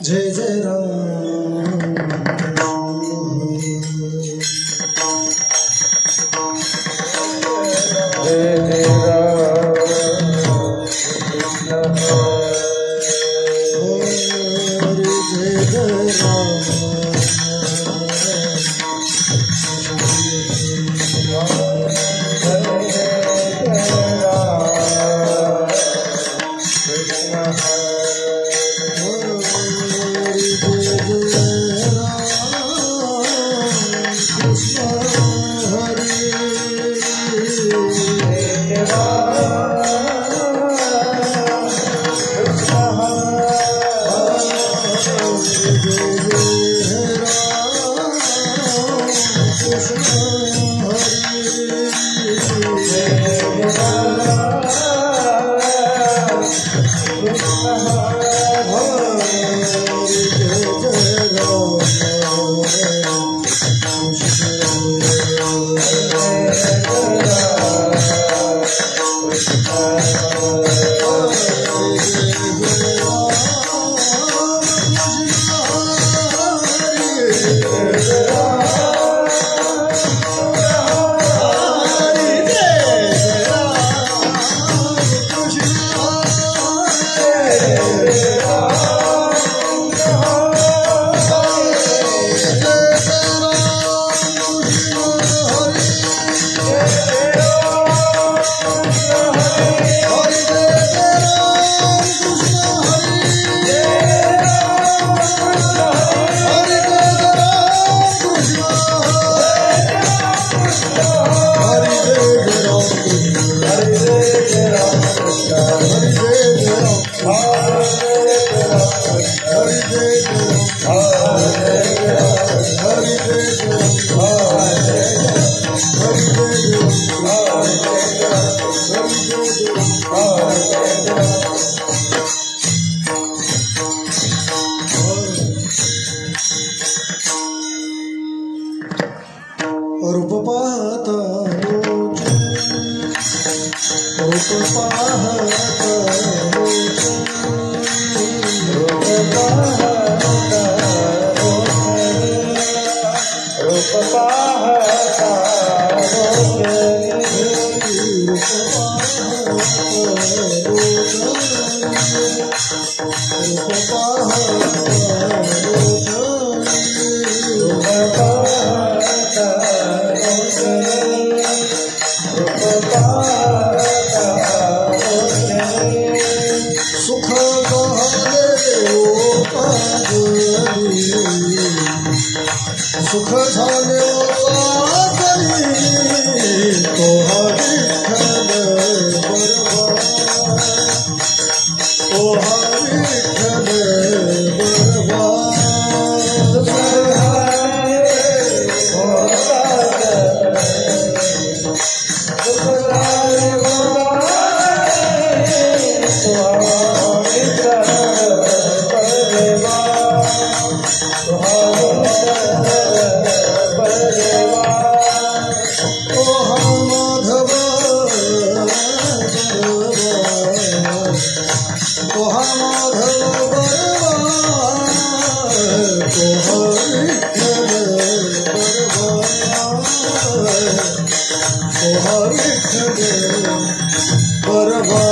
जय जय राम बरबा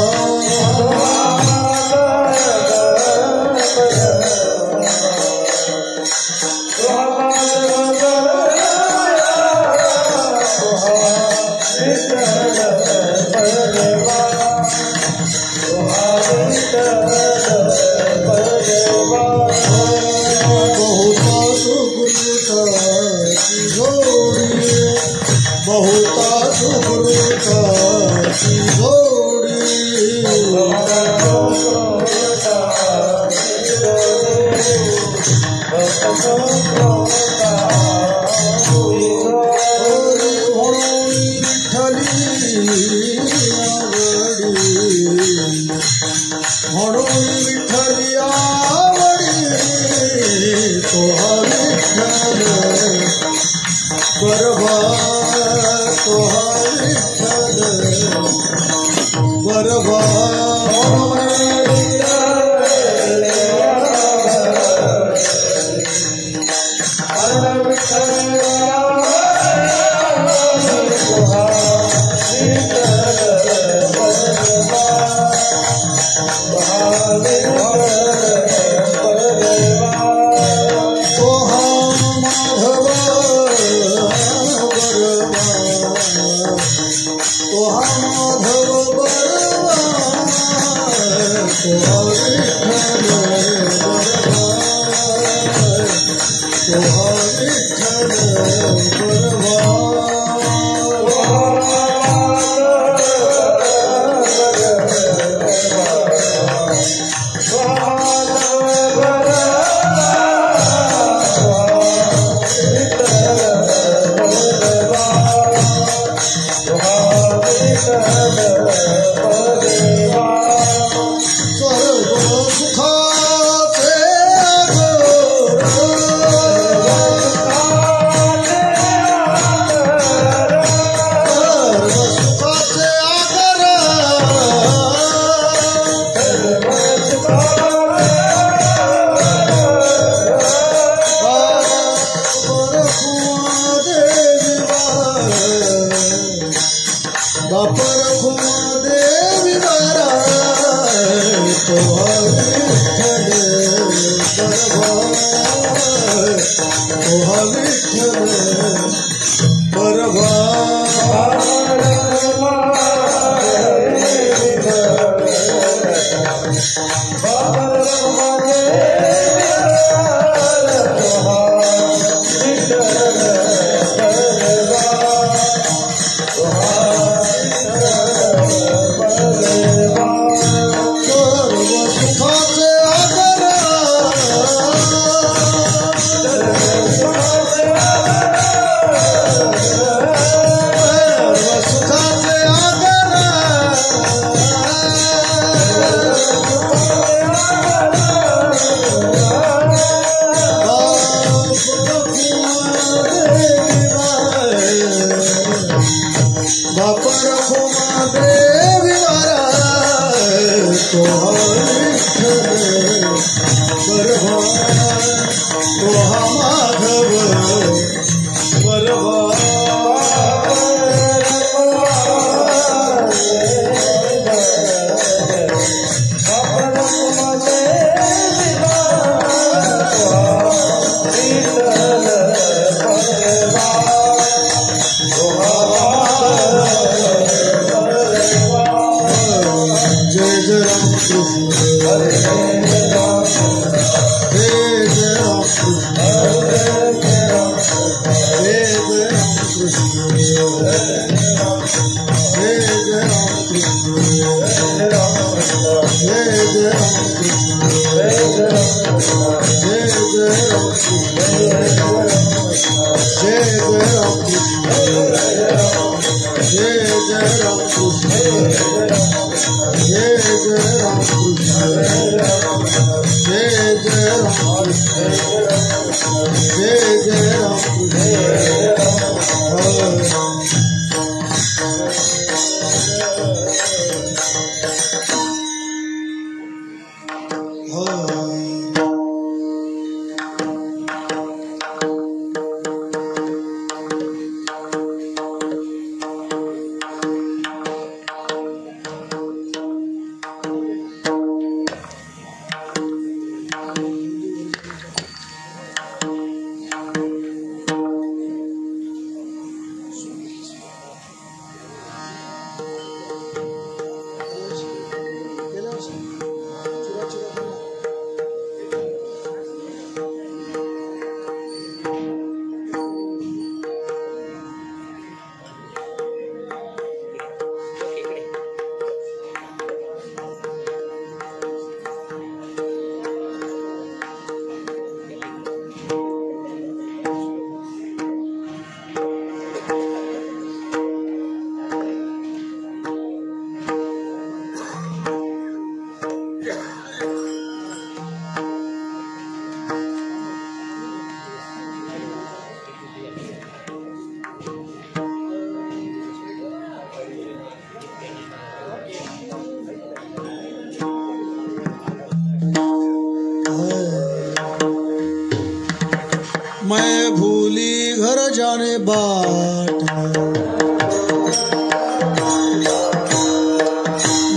मैं भूली घर जाने बाट,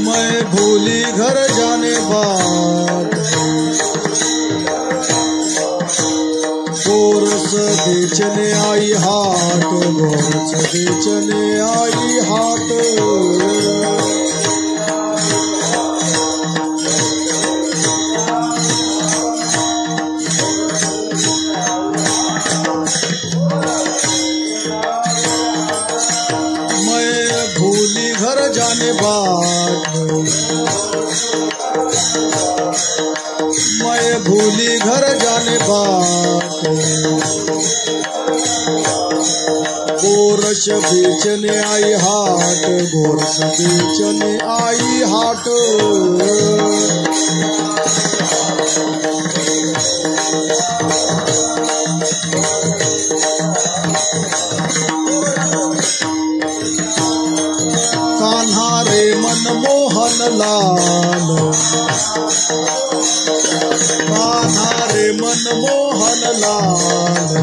मैं भूली घर जाने बाट। बेचने आई हाट, गोरस बेचने आई हाट। मैं भूली घर जाने बाट, मैं भूली घर जाने बाट। गोरस बेचने आई हाट, गोरस बेचने आई हाट। कान्हा रे मनमोहन लाल, कान्हा रे मनमोहन लाल।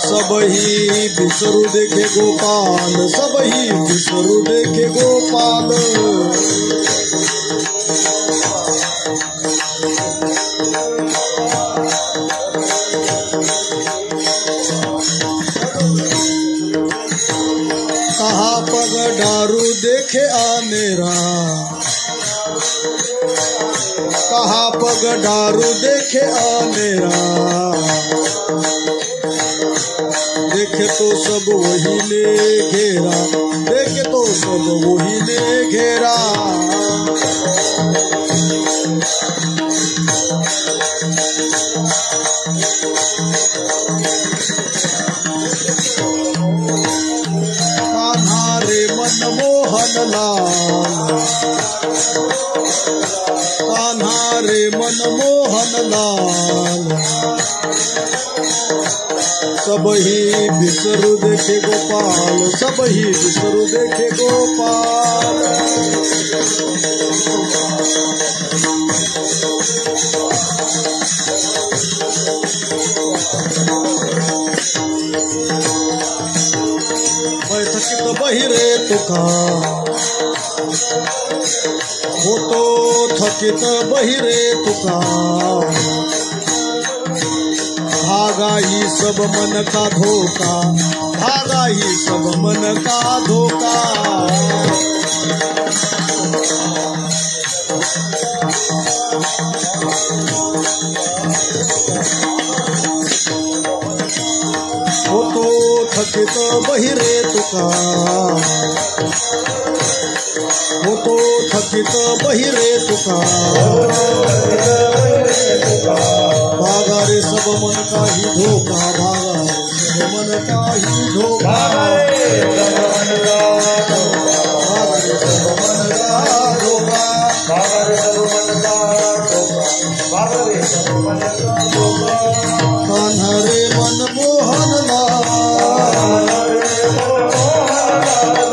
सबही बिसरू देखे गोपाल, सबही बिसरू देखे गोपाल। कहा पग डारू देखे आनेरा, कहा पग डारू देखे आनेरा। देखे तो सब वही ने घेरा, देखे तो सब वही ने घेरा। कान्हा रे मनमोहन लाल, कान्हा रे मनमोहन लाल। सबही बिसरू देखे गोपाल, सबही बिसरू देखे गोपाल। मैं थकित बहिरे तुका, हो तो थकित बहिरे तुका। भागा ही सब मन का धोखा, भागा ही सब मन का धोखा। हो तो थकित बहिरे तुका, हो तो थकित बहिरे तुका। भागा रे सब मन का ही धोखा, भागा रे सब मन का ही धोखा। भागा रे सब मन का धोखा, भागा रे सब मन का धोखा, भागा रे सब मन का धोखा। कान्हा रे मनमोहन लाल,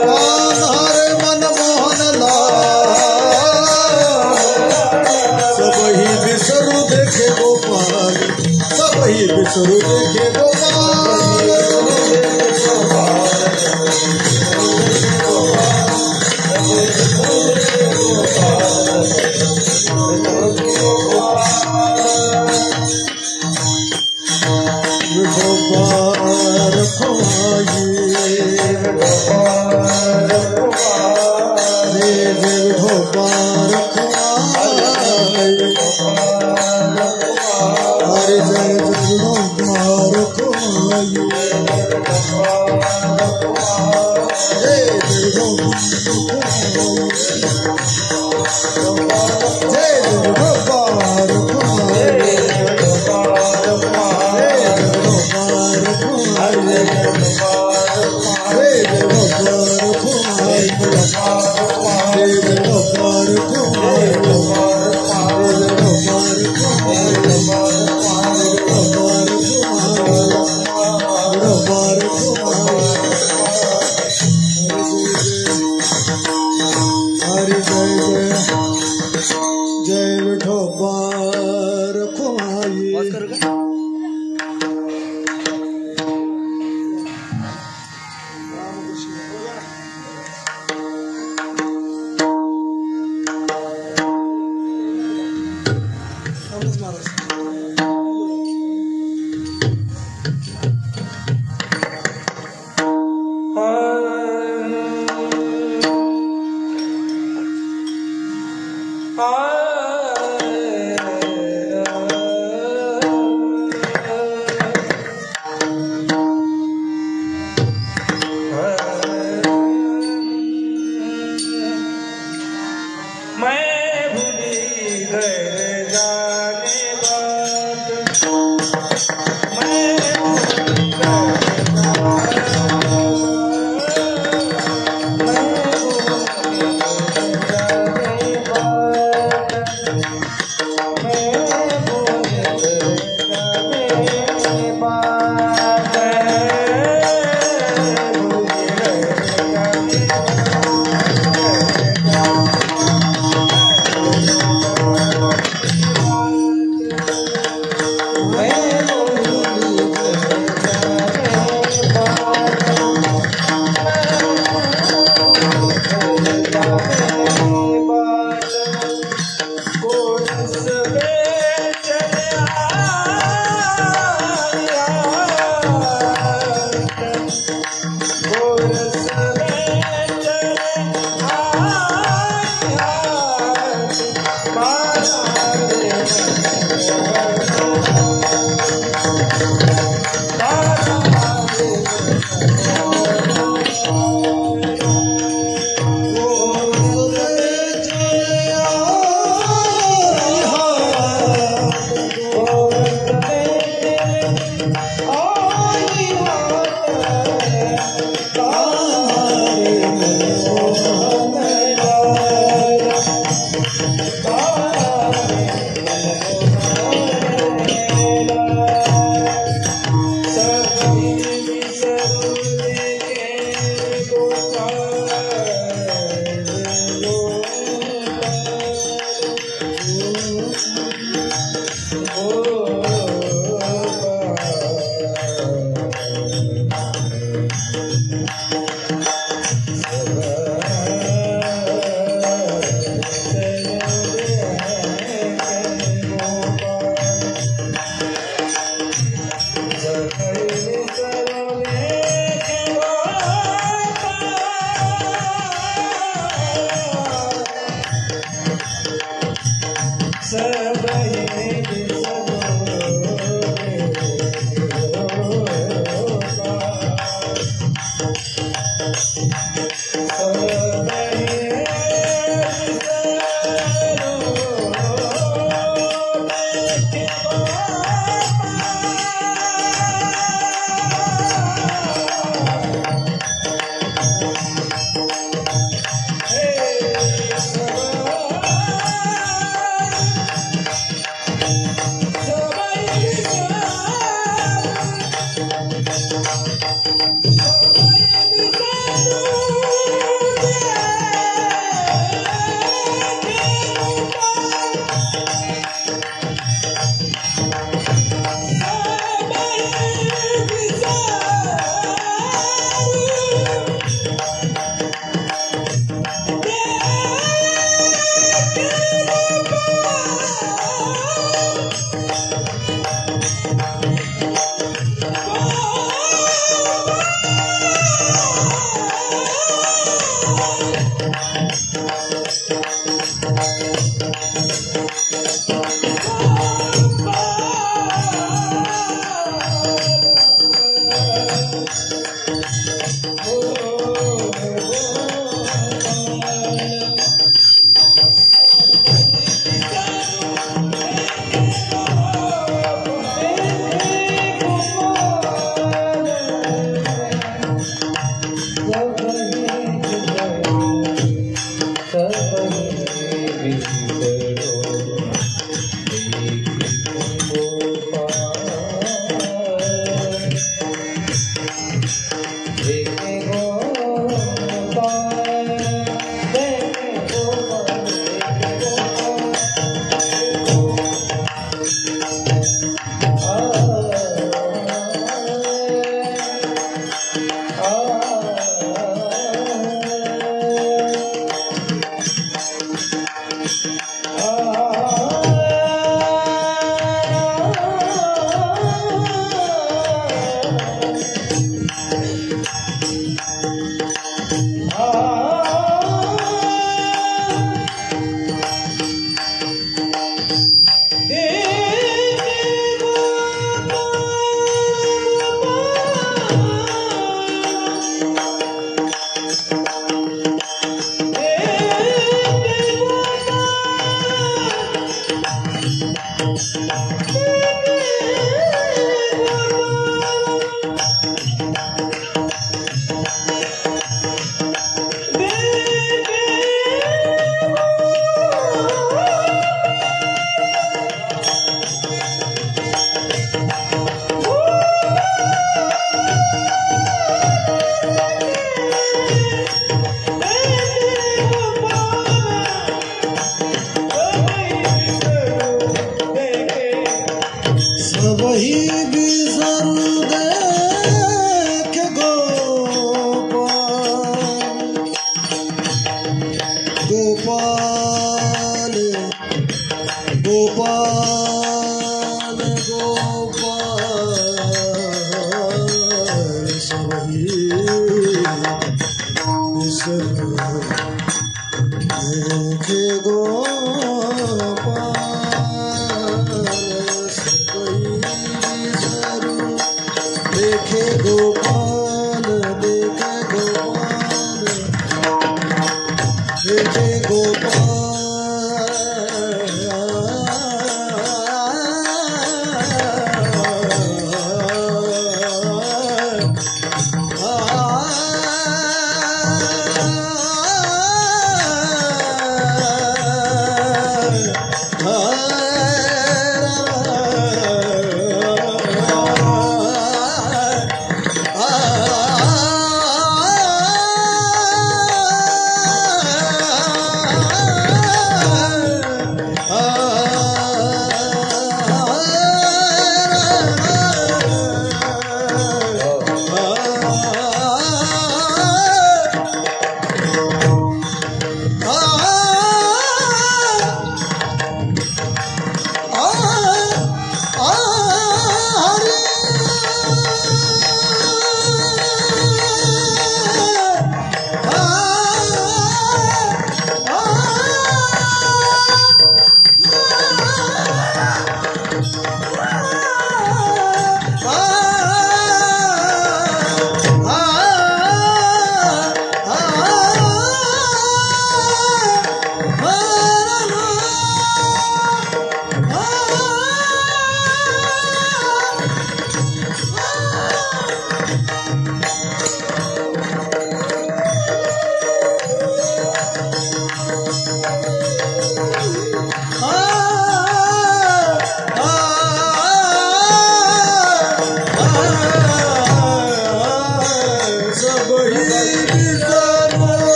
कान्हा रे मनमोहन लाल। सबही बिसरू देखे गोपाल, सबही बिसरू देखे गोपाल। गोपाल खुआइए, गोपाल खुआइए। हरे जय जय गोपाल खुआइए, जय जय गोपाल खुआइए, जय जय गोपाल खुआइए। जय विठोबार खुआइए।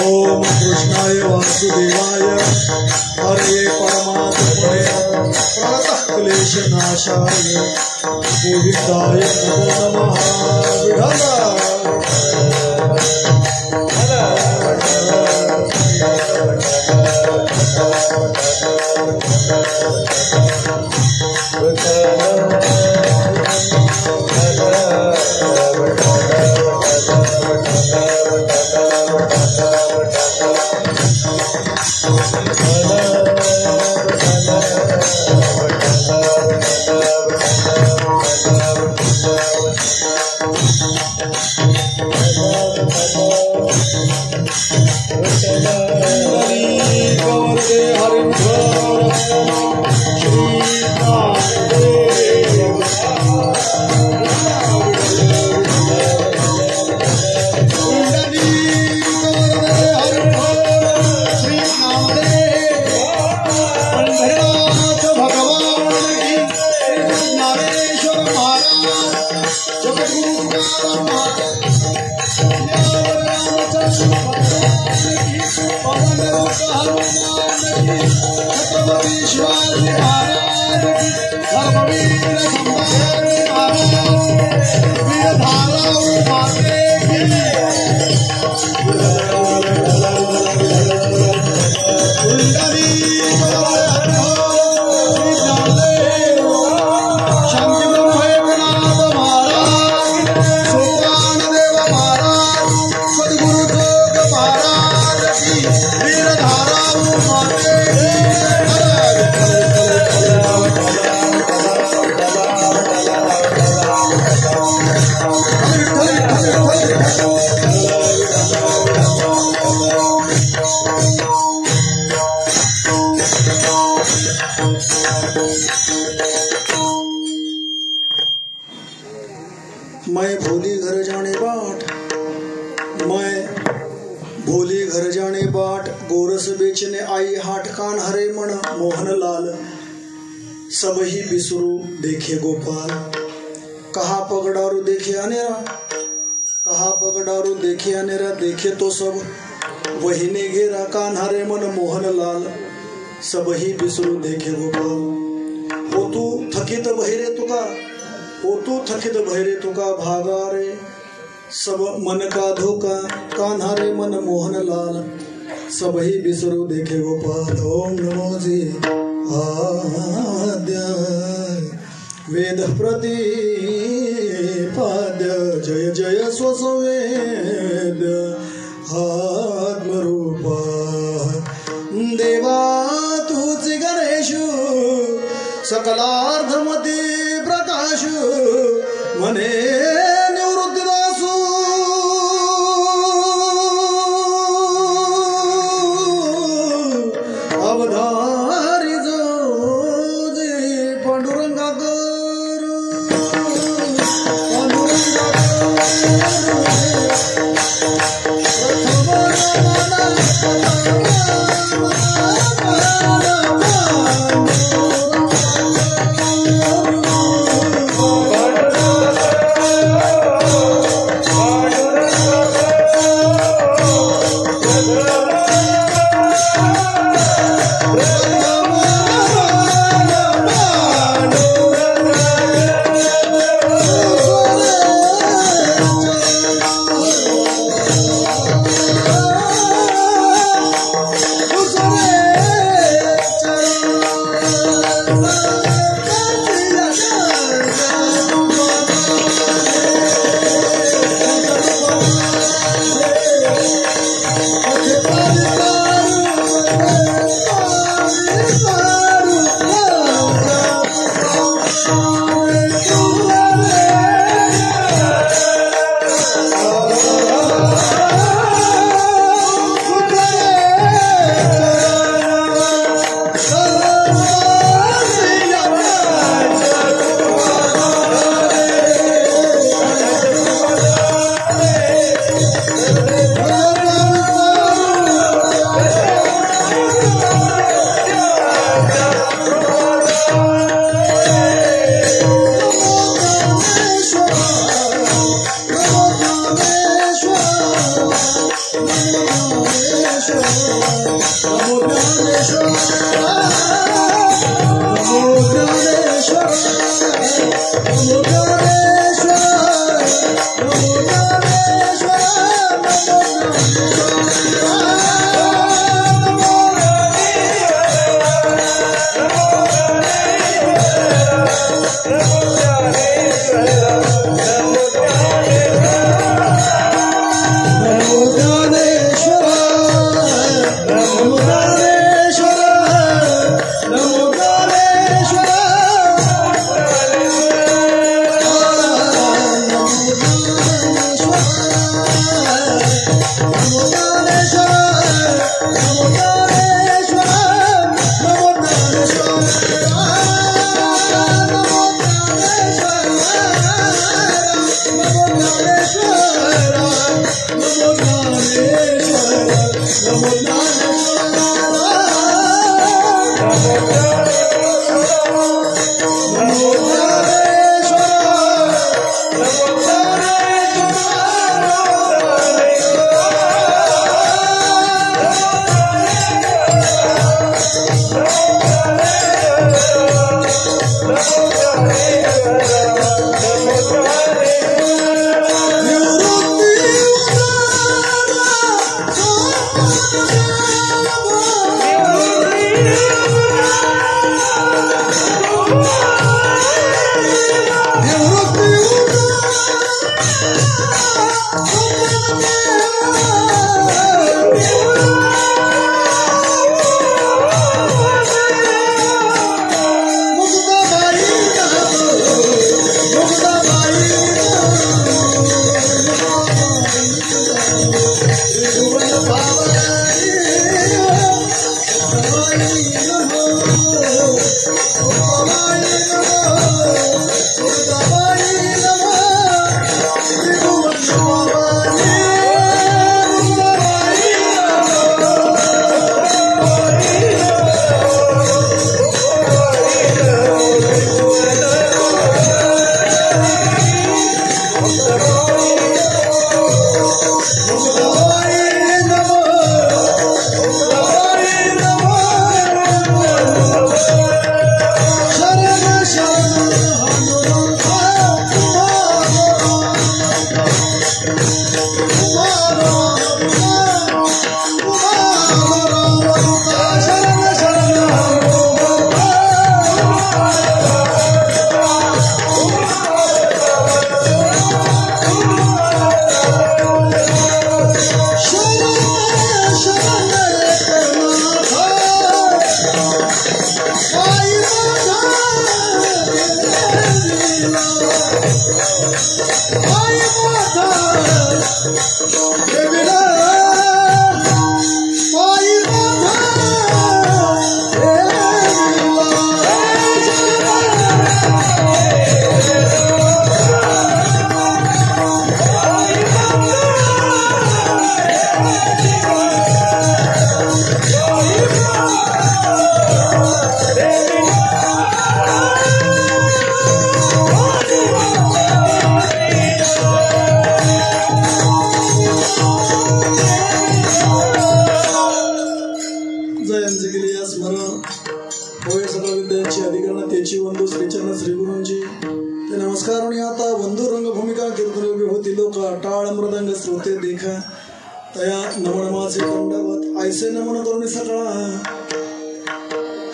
ओम कृष्णाय वासुदेवाय हरे परमात्मने प्रणतक्लेशनाशाय गोविंदाय नमो मैं भोली घर जाने बाट, मैं भोली घर जाने बाट, गोरस बेचने आई हाट कान हरे मन मोहन लाल, सब ही बिसरू देखे गोपाल। कहा पगडारू देखे अनेरा, कहा पगडारू देखे अनेरा, देखे तो सब वही ने घेरा कान हरे मन मोहन लाल, सब ही बिसरू देखे गोपाल। हो तू थकित बहिरे तुका, हो तू थकित भैरे तुका भागा रे, सब मन का धोखा कान्हा रे मन मोहन लाल, सब ही बिसरू देखे गोपाल। ओम नमो जी आद्य वेद प्रतिपाद्य, जय जय स्वसवेद आत्मरूपा देवा तुझी गणेशु, सकलार्धमती प्रकाश मने निवृत्तिदासु, अवधारी जो जे पांडुरंगाकर,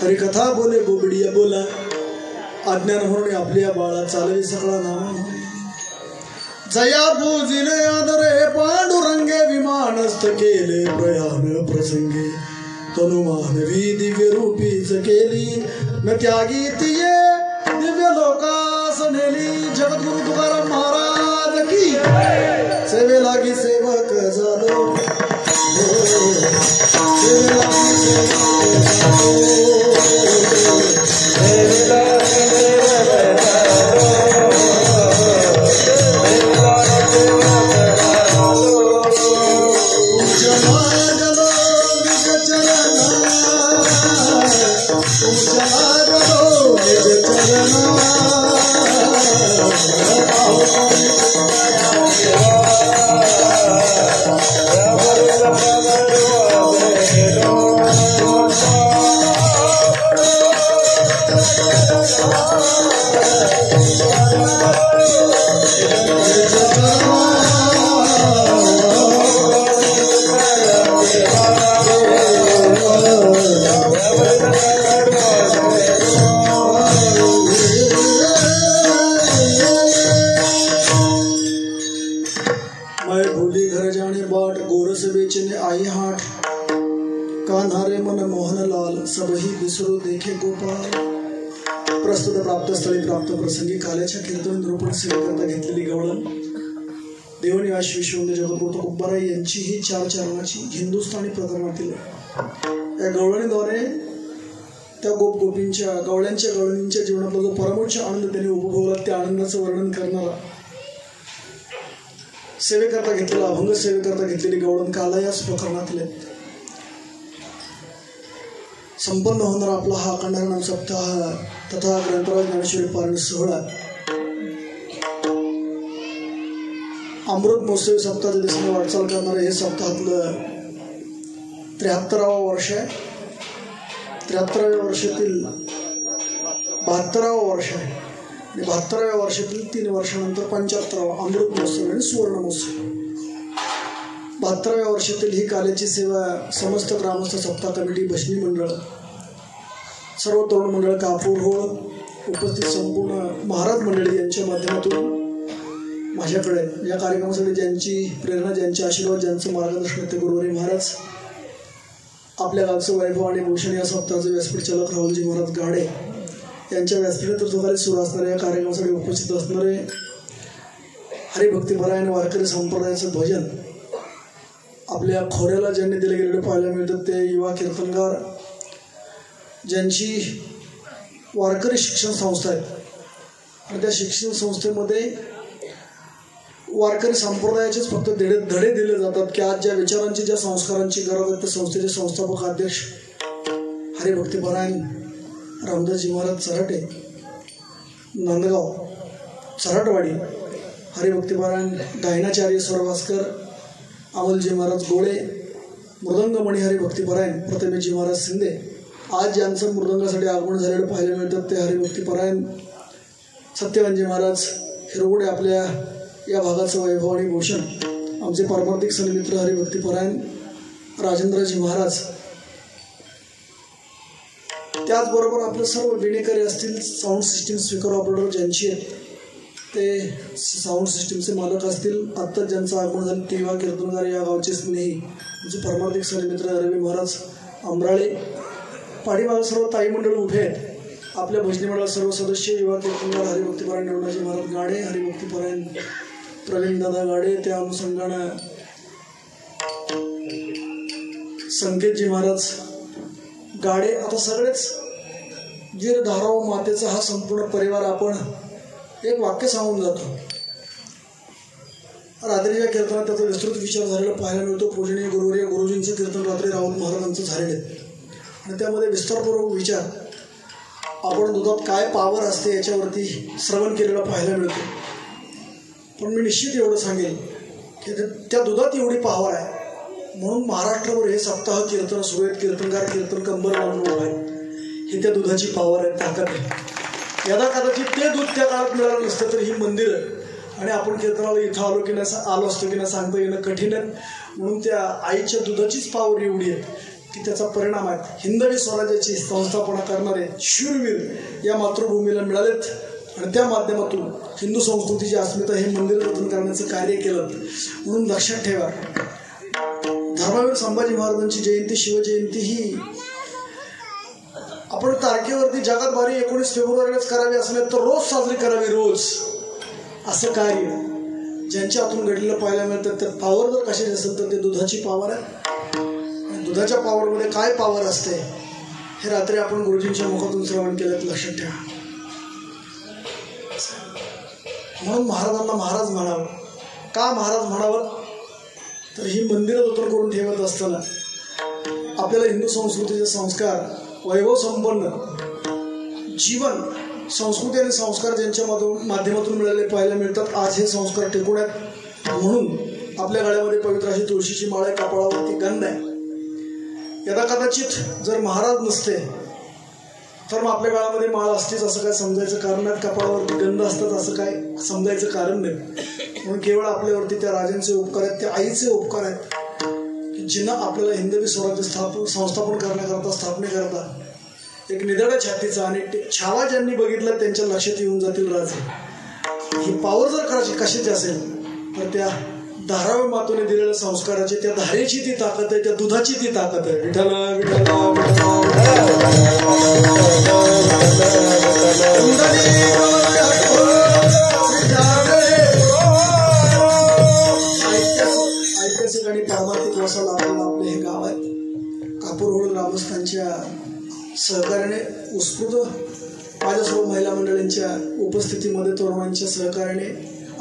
हरिकथा बोले बोबडिया बोला अज्ञान म्हणून आपल्या बाळा चालवी सगळा नाम जया पूजिले आदरे पांडुरंगे विमानस्थ केले प्रयाण प्रसंगे तनुमानवी दिव्य रूपीच केली न त्यागी तिये दिव्य लोकास नेली जगद्गुरु तुकाराम महाराज की सेवे लागी सेवक झालो सेवे लागी सेवक झालो जिने आई हाट कान्हा रे मन मोहनलाल सबही विसरू देखे गोपाल. प्रस्तुत प्राप्त स्थळी प्राप्त प्रसंगी काल्याच्या कीर्तन निरूपण सेवेकरता घेतलेली गवळण देवनिवास विश्ववंदे जगद्गुरु तुकोबाराय यांची ही 4 चरणाची हिंदुस्थानी प्रकरणातील या गवळणीद्वारे त्या गोपगोपींच्या गवळ्यांच्या गवळणींच्या जीवनातला जो परमोच्च आनंद त्यांनी उपभोगला त्या आनंदाचं वर्णन करणारा सेवेकरता घेतलेला अभंग सेवेकरता घेतलेली गवळण काला याच प्रकरणातले संपन्न होणारा आपला हा अखंड सप्ताह तथा ग्रंथराज ज्ञानेश्वरी पारायण सोहळा अमृत महोत्सवी सप्ताहाच्या दिशेने वाटचाल करणारे हे सप्ताहातलं 73वं वर्ष आहे. 73व्या वर्षातील 72वं वर्ष आहे आणि 72व्या वर्षातील 3 वर्षानंतर 75वा अमृत महोत्सव आणि सुवर्ण महोत्सव. 72व्या वर्षातील ही काल्याची सेवा समस्त ग्रामस्थ सप्ताह कमिटी भजनी मंडळ सर्व तरुण मंडळ कापूर होळ उपस्थित संपूर्ण महाराज मंडळी यांच्या माध्यमातून माझ्याकडे या कार्यक्रमासाठी ज्यांची प्रेरणा ज्यांचे आशीर्वाद ज्यांचं मार्गदर्शन ते गुरुवारी महाराज आपल्या गावचं वैभव आणि भूषण या सप्ताहाचे व्यासपीठ चालक राहुलजी महाराज गाडे यांच्या व्यासपीठाखाली सुरू असणाऱ्या या कार्यक्रमासाठी उपस्थित असणारे हरिभक्तीपरायण वारकरी संप्रदायाचं भजन आपल्या खोऱ्याला ज्यांनी दिले गेलेले पाहायला मिळतात ते युवा कीर्तनगार ज्यांची वारकरी शिक्षण संस्था आहे आणि त्या शिक्षण संस्थेमध्ये वारकरी संप्रदायाचेच फक्त धडे दिले जातात की आज ज्या विचारांची ज्या संस्कारांची गरज आहे त्या संस्थेचे संस्थापक अध्यक्ष हरिभक्तीपरायण रामदासजी महाराज चराटे नांदगाव चराटवाडी हरिभक्तीपरायण गायनाचार्य स्वरभास्कर अमोलजी महाराज गोळे मृदंगमणी हरिभक्तीपरायण प्रथमेशजी महाराज शिंदे आज ज्यांचं मृदंगासाठी आगमन झालेलं पाहायला मिळतात ते हरिभक्तीपरायण सत्यवानजी महाराज हिरगुडे आपल्या या भागाचं वैभव आणि भूषण आमचे पारमार्थिक सन्मित्र हरिभक्तीपरायण राजेंद्रजी महाराज त्याचबरोबर आपले सर्व विणेकरी असतील साऊंड सिस्टीम स्पीकर ऑपरेटर ज्यांची आहेत ते साऊंड सिस्टीमचे मालक असतील आत्ताच ज्यांचं आगमन झालं ते युवा कीर्तनगार या गावचे स्नेही आमचे पारमार्थिक सन्मित्र रवी महाराज अमराळे पाठीमागे सर्व ताई मंडळ उभे आहेत आपल्या भजनी मंडळात सर्व सदस्य युवा कीर्तनगार हरिभक्तीपरायण निवडाजी महाराज गाडे हरिभक्तीपरायण प्रवीण दादा गाडे त्या अनुषंगानं संकेतजी महाराज गाडे आता सगळेच गिर धाराव मातेचा हा संपूर्ण परिवार आपण एक वाक्य सांगून जातो. रात्रीच्या कीर्तनात त्याचा विस्तृत विचार झालेला पाहायला मिळतो. पूजनीय गुरुवर्य गुरुजींचं कीर्तन रात्री राऊत महाराजांचं झालेलं आहे आणि त्यामध्ये विस्तारपूर्वक विचार आपण दुधात काय पावर असते याच्यावरती श्रवण केलेलं पाहायला मिळतो. पण मी निश्चित एवढं सांगेन की त्या दुधात एवढी पावर आहे म्हणून महाराष्ट्रावर हे सप्ताह कीर्तन सुरू आहेत. कीर्तनगार कीर्तन कंबर लावून उभा आहे ही त्या दुधाची पावर आहे ताकद आहे. यदा कदाचित ते दूध त्या काळात मिळालं नसतं तर ही मंदिरं आणि आपण कीर्तनाला इथं आलो असतो की नाही सांगता येणं कठीण आहे. म्हणून त्या आईच्या दुधाचीच पावर एवढी आहे की त्याचा परिणाम आहे. हिंदवी स्वराज्याची संस्थापना करणारे शूरवीर या मातृभूमीला मिळालेत आणि त्या माध्यमातून हिंदू संस्कृतीची अस्मिता हे मंदिर जतन करण्याचं कार्य केलं. म्हणून लक्षात ठेवा धर्मवीर संभाजी महाराजांची जयंती शिवजयंती ही आपण तारखेवरती जगात बारी 19 फेब्रुवारीलाच करावी असं नाही तर रोज साजरी करावी. रोज असं कार्य ज्यांच्या हातून घडलेलं पाहायला मिळतं. तर पावर जर कशाची असेल तर ते दुधाची पावर आहे. दुधाच्या पावरमध्ये काय पावर असते हे रात्री आपण गुरुजींच्या मुखातून श्रवण केलं लक्षात ठेवा. म्हणून महाराजांना महाराज म्हणावं. का महाराज म्हणावं तर ही मंदिरं जतन करून ठेवत असताना आपल्याला हिंदू संस्कृतीचे संस्कार वैभव संपन्न जीवन संस्कृती आणि संस्कार ज्यांच्या माध्यमातून मिळालेले पाहायला मिळतात. आज हे संस्कार टिकवण्यात म्हणून आपल्या गळ्यामध्ये पवित्र अशी तुळशीची माळ आहे. कपाळावरती गंध आहे. यदा कदाचित जर महाराज नसते तर मग आपल्या काळामध्ये माळ असतेच असं काय समजायचं कारण नाही. कपाळावरती गंध असतात असं काय समजायचं कारण नाही. म्हणून केवळ आपल्यावरती त्या राजांचे उपकार आहेत त्या आईचे उपकार आहेत की जिनं आपल्याला हिंदवी स्वराज्य संस्थापन करण्याकरता स्थापनेकरता एक निधड्या छातीचा आणि छावा ज्यांनी बघितला त्यांच्या लक्षात येऊन जातील राजे. ही पावर जर कशाची असेल तर त्या धाराव्या मातोने दिलेल्या संस्काराची, त्या धारेची ती ताकद आहे, त्या दुधाची ती ताकद आहे. विठ्ठल ऐतिहासिक आणि पारमार्थिक वसाला आपल्याला आपले हे गाव आहे. कापूरहोळ ग्रामस्थांच्या सहकार्याने उत्स्फूर्त माझ्या सर्व महिला मंडळींच्या उपस्थितीमध्ये, तरुणांच्या सहकार्याने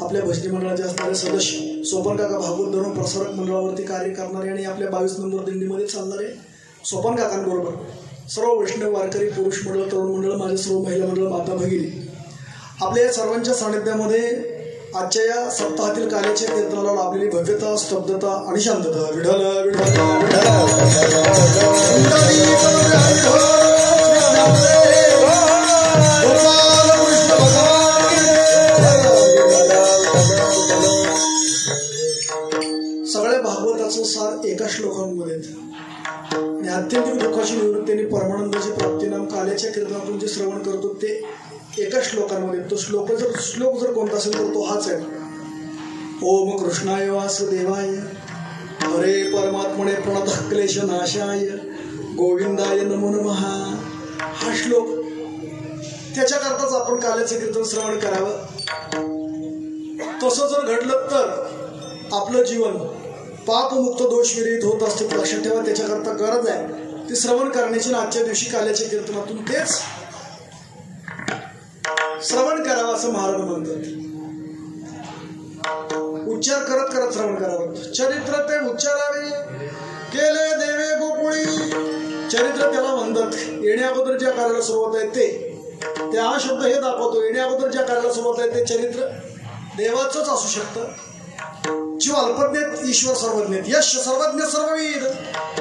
आपल्या भजनी मंडळाचे असणारे सदस्य सोपन काका भागवत धरून प्रसारक मंडळावरती कार्य करणारे आणि आपल्या 22 नंबर दिंडीमध्ये चालणारे सोपन काकांबरोबर सर्व वैष्णव वारकरी पुरुष मंडळ, तरुण मंडळ, माझे सर्व महिला मंडळ, माता भगिनी, आपल्या या सर्वांच्या सानिध्यामध्ये आजच्या या सप्ताहातील कार्याच्या कीर्तनाला लाभलेली भव्यता, स्तब्धता आणि शांतता. विठ्ठल सगळ्या भागवताचं सार एका श्लोकांमध्ये आणि अत्यंत दुःखाची निवृत्ती आणि परमानंदाची प्राप्ती नाम काल्याच्या कीर्तनातून जे श्रवण करतो ते एका श्लोकांमध्ये. तो श्लोक जर कोणता असेल तर तो हाच आहे. ओम कृष्णाय वासुदेवाय हरे परमात्मने प्रणतः क्लेश नाशाय गोविंदाय नमो नमः. हा श्लोक त्याच्याकरताच आपण काल्याचं कीर्तन श्रवण करावं. तसं जर घडलं तर आपलं जीवन पापमुक्त दोषविरहित होत असते. लक्षात ठेवा, त्याच्याकरता गरज आहे ती श्रवण करण्याची. आजच्या दिवशी काल्याच्या कीर्तनातून तेच श्रवण करावं असं महाराज म्हणतात. उच्चार करत करत श्रवण करावं. चरित्र ते उच्चारावे केले देवे गोकुळी. चरित्र त्याला म्हणतात. येण्या अगोदर ज्या कार्याला सुरुवात आहे ते हा शब्द हे दाखवतो. येण्या अगोदर ज्या कार्याला सुरुवात आहे ते चरित्र देवाचंच असू शकतं. जीव अल्पज्ञेत ईश्वर सर्वज्ञेत. यश सर्वज्ञ सर्वविद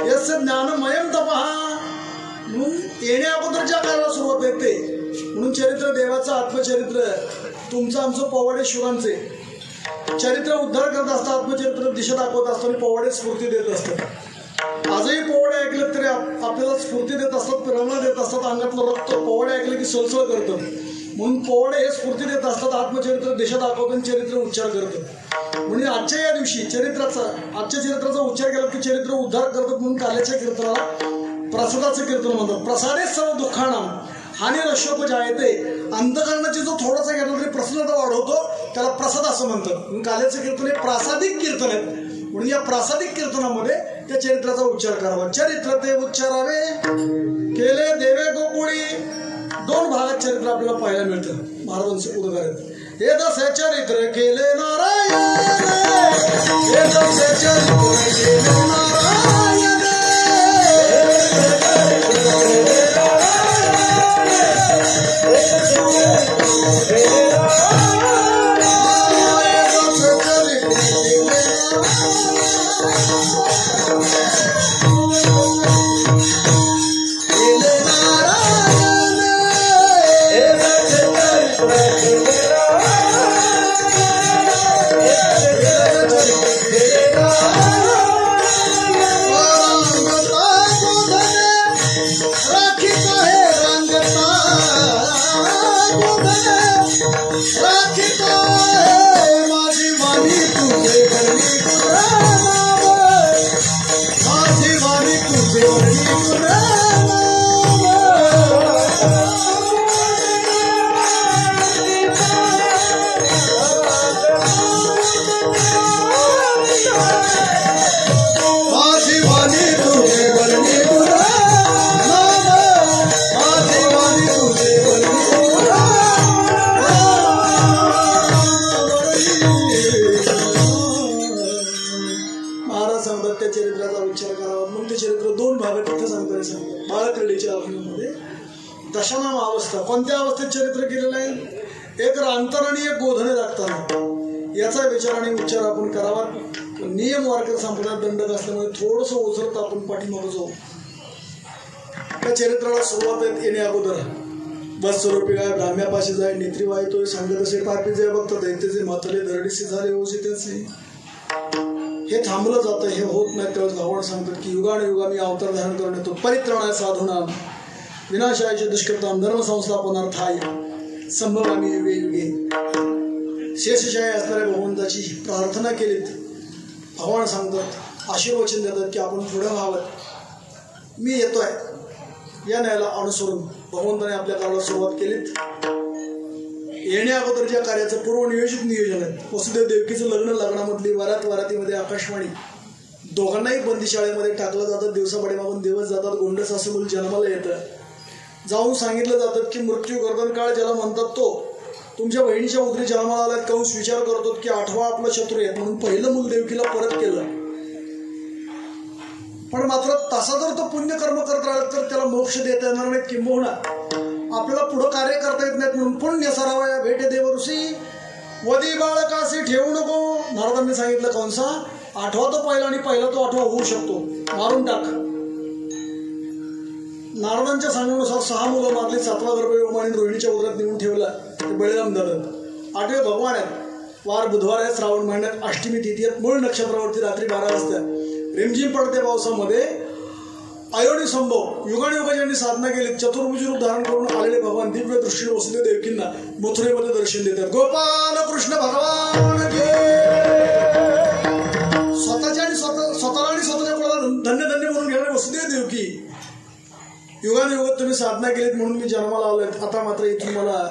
यस्य ज्ञानमयं तपः. म्हणून येण्या अगोदर ज्या कार्याला सुरुवात आहे ते म्हणून चरित्र देवाचं, आत्मचरित्र तुमचं आमचं पोवाडे शुरांचे चरित्र उद्धार करत असतं. आत्मचरित्र दिशा दाखवत असतं आणि पोवाडे स्फूर्ती देत असतात. आजही पोवाडे ऐकले तरी आपल्याला स्फूर्ती देत असतात, प्रेरणा देत असतात. अंगातलं रक्त पोवाडे ऐकले की सळसळ करतं. म्हणून पोवाडे हे स्फूर्ती देत असतात. आत्मचरित्र दिशा दाखवतं आणि चरित्र उच्चार करतं. म्हणजे आजच्या या दिवशी आजच्या चरित्राचा उच्चार केला की चरित्र उद्धार करतात. म्हणून काल्याच्या कीर्तनाला प्रसादाचं कीर्तन म्हणतात. प्रसादे सर्व दुःखानां हानी नश्योपजायते. अंतकरणाची जो थोडासा घेतला तरी प्रसन्नता वाढवतो त्याला प्रसाद असं म्हणतात. काल्याचं कीर्तन हे प्रासादिक कीर्तन आहे. म्हणून या प्रासादिक कीर्तनामध्ये त्या चरित्राचा उच्चार करावा. चरित्र ते उच्चारावे केले देवे गोकुळी. 2 भागात चरित्र आपल्याला पाहायला मिळतं महाराजांचे उद्गार आहेत. हे दसे चरित्र केले नारायण, हे दसे चरित्र केले नारायण. दशानाम अवस्था. कोणत्या अवस्थेत चरित्र केलेलं आहे? एक रांतर आणि एक गोधने लागताना याचा विचार आणि उच्चार आपण करावा. नियम वारकरी संप्रदायात दंडक असल्यामुळे थोडंसं ओझरत आपण पाठीमागं जाऊ. त्या चरित्राला सुरुवात येणे अगोदर बस स्वरूपी गाय ब्राह्म्यापाशी जाय नेत्री वायतोय सांगत असे पापी जे बघत दैत्याचे मातले दरडीसी झाले ओसित्याचे. हे थांबलं जातं, हे होत नाही. तेव्हा गावण सांगतात की युगानुयुगामी अवतार धारण करून येतो. परित्राणाय साधूनाम विनाशायचे दुष्कृताम धर्म संस्थापनार्थाय संभवामी युगे युगे. शेषशाही असणाऱ्या भगवंताची प्रार्थना केलीत भगवान सांगतात, आशीर्वचन देतात की आपण पुढे व्हावं, मी येतोय या न्यायाला अनुसरून भगवंताने आपल्या कार्याला सुरुवात केलीत. येण्या अगोदरच्या कार्याचं पूर्वनियोजित नियोजन आहे. वसुदेव देवकीचं लग्न, लग्नामधली वरातीमध्ये आकाशवाणी, दोघांनाही बंदीशाळेमध्ये टाकलं जातं. दिवसापाडी मागून दिवस जातात. गोंड सासू मूल जन्माला येतं. जाऊन सांगितलं जातं की मृत्यू गर्दन काळ ज्याला म्हणतात तो तुमच्या बहिणीच्या उदरी जन्माला आलात. कंस विचार करतो की 8वा आपला शत्रू आहे म्हणून पहिलं मूल देवकीला परत केलं. पण मात्र तसा जर तो पुण्यकर्म करत राहिला तर त्याला मोक्ष देता येणार नाही. किंबहुना आपल्याला पुढं कार्य करता येत नाहीत म्हणून पुण्य सरावया भेटे देव ऋषी वदी बाळकाशी ठेवू नको. नारदांनी सांगितलं, कंसा 8वा तो पहिला आणि पहिला तो 8वा होऊ शकतो, मारून टाक. नारदांच्या सांगण्यानुसार 6 मुलं मारली. 7वा गर्भयोमाने रोहिणीच्या उदरात नेऊन ठेवला. ते बळीराम झालं. 8वे भगवान आहेत. वार बुधवार आहे. श्रावण महिन्यात अष्टमी तिथी आहेत. मूळ नक्षत्रावरती रात्री 12 वाजता रिमझिम पडते पावसामध्ये. अयोनी संभव युगानुयुगा ज्यांनी साधना केली, चतुर्भुज रूप धारण करून आलेले भगवान दिव्य दृष्टीने वसुदेव देवकींना मथुरेमध्ये दर्शन देतात. गोपाल कृष्ण भगवान स्वतःच्या आणि स्वतःला आणि स्वतःच्या कुळाला धन्य धन्य म्हणून घेणारे वसुदेव देवकी, युगानुयुगात तुम्ही साधना केलीत म्हणून मी जन्माला आलोय. आता मात्र इथून मला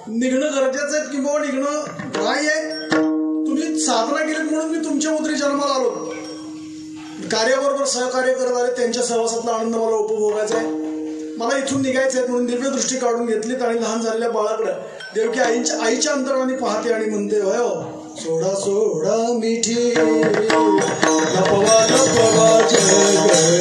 निघणं गरजेचं आहे किंवा निघणं नाही आहे. तुम्ही साधना केलीत म्हणून मी तुमच्या उदरी जन्माला आलो. कार्याबरोबर सहकार्य करत आले, त्यांच्या सहवासातला आनंद मला उपभोगायचा आहे. मला इथून निघायचं आहे म्हणून दिव्य दृष्टी काढून घेतलीत आणि लहान झालेल्या बाळाकडे देवकी आईच्या अंतराने पाहते आणि म्हणते, होय सोडा सोडा मिठी लपवा लपवा जग लपवा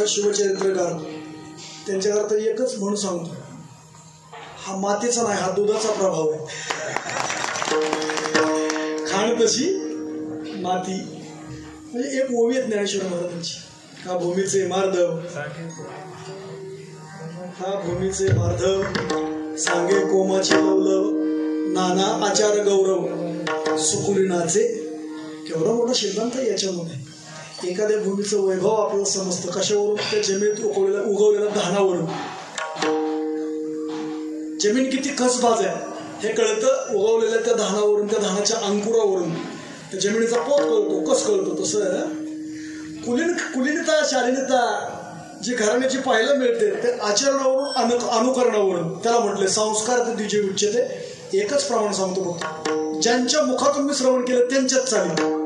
शिवचरित्रकार त्यांच्याकरता एकच म्हणून सांगतो, हा मातीचा नाही, हा दुधाचा प्रभाव आहे. खाण तशी माती. म्हणजे एक ओवी आहे ज्ञानेश्वर महाराजांची, हा भूमीचे मार्धव, हा भूमीचे मार्धव सांगे कोमाचे लवलव, नाना आचार गौरव सुकुलीनाचे. केवढा मोठा सिद्धांत आहे याच्यामध्ये. एखाद्या भूमीचं वैभव आपल्याला समजतं कशावरून? त्या जमिनीत उगवलेल्या धानावरून. जमीन किती कसबाज आहे हे कळतं उगवलेल्या त्या धानावरून, त्या धानाच्या अंकुरावरून. त्या जमिनीचा पोत कळतो, कस कळतो. तसं कुलीनता शालीनता जी घराण्याची पाहायला मिळते ते आचरणावरून, अनुकरणावरून. त्याला म्हटले संस्कार ते द्विजे उच्चते. एकच प्रमाण सांगतो फक्त, ज्यांच्या मुखातून मी श्रवण केलं त्यांच्याच चालेल.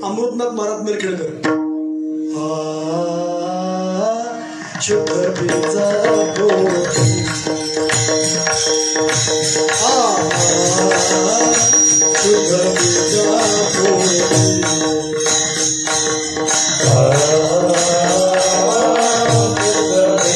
अमृतनाथ महाराज मेरखेडकर. शुद्ध बीजा पोटी, शुद्ध बीजा पोटी, शुद्ध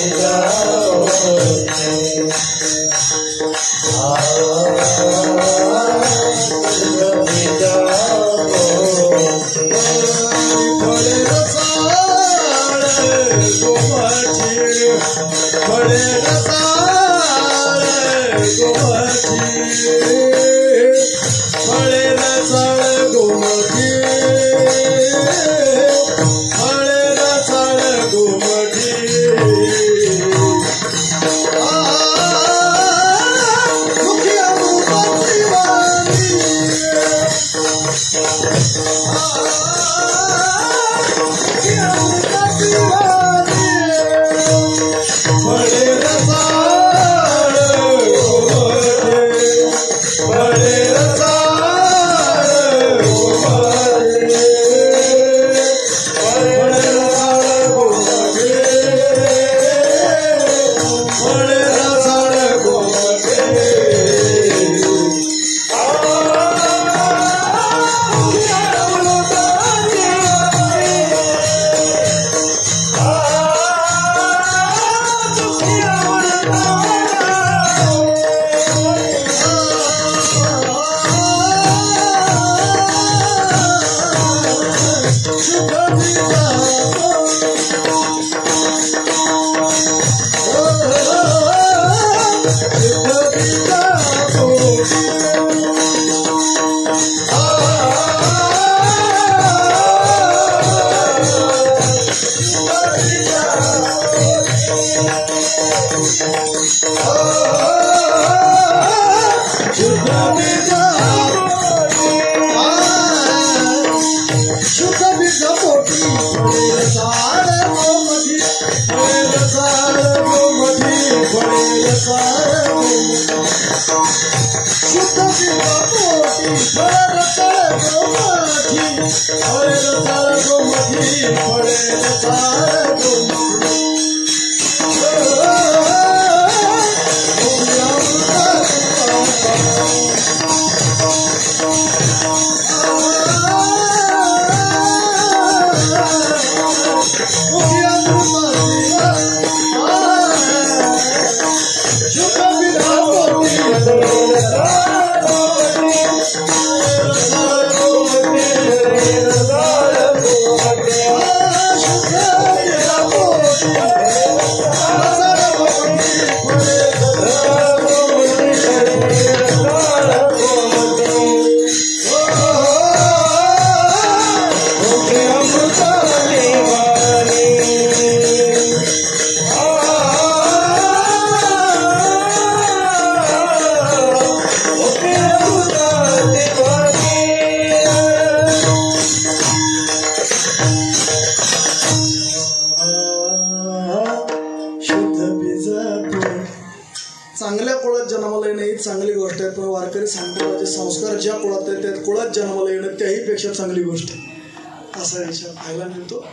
चांगल्या कुळात जन्माला येणं ही चांगली गोष्ट आहे, पण वारकरी सांगतो माझे संस्कार ज्या कुळात आहेत त्या कुळात जन्माला येणं त्याही पेक्षा चांगली गोष्ट आहे असा विचार पाहायला मिळतो.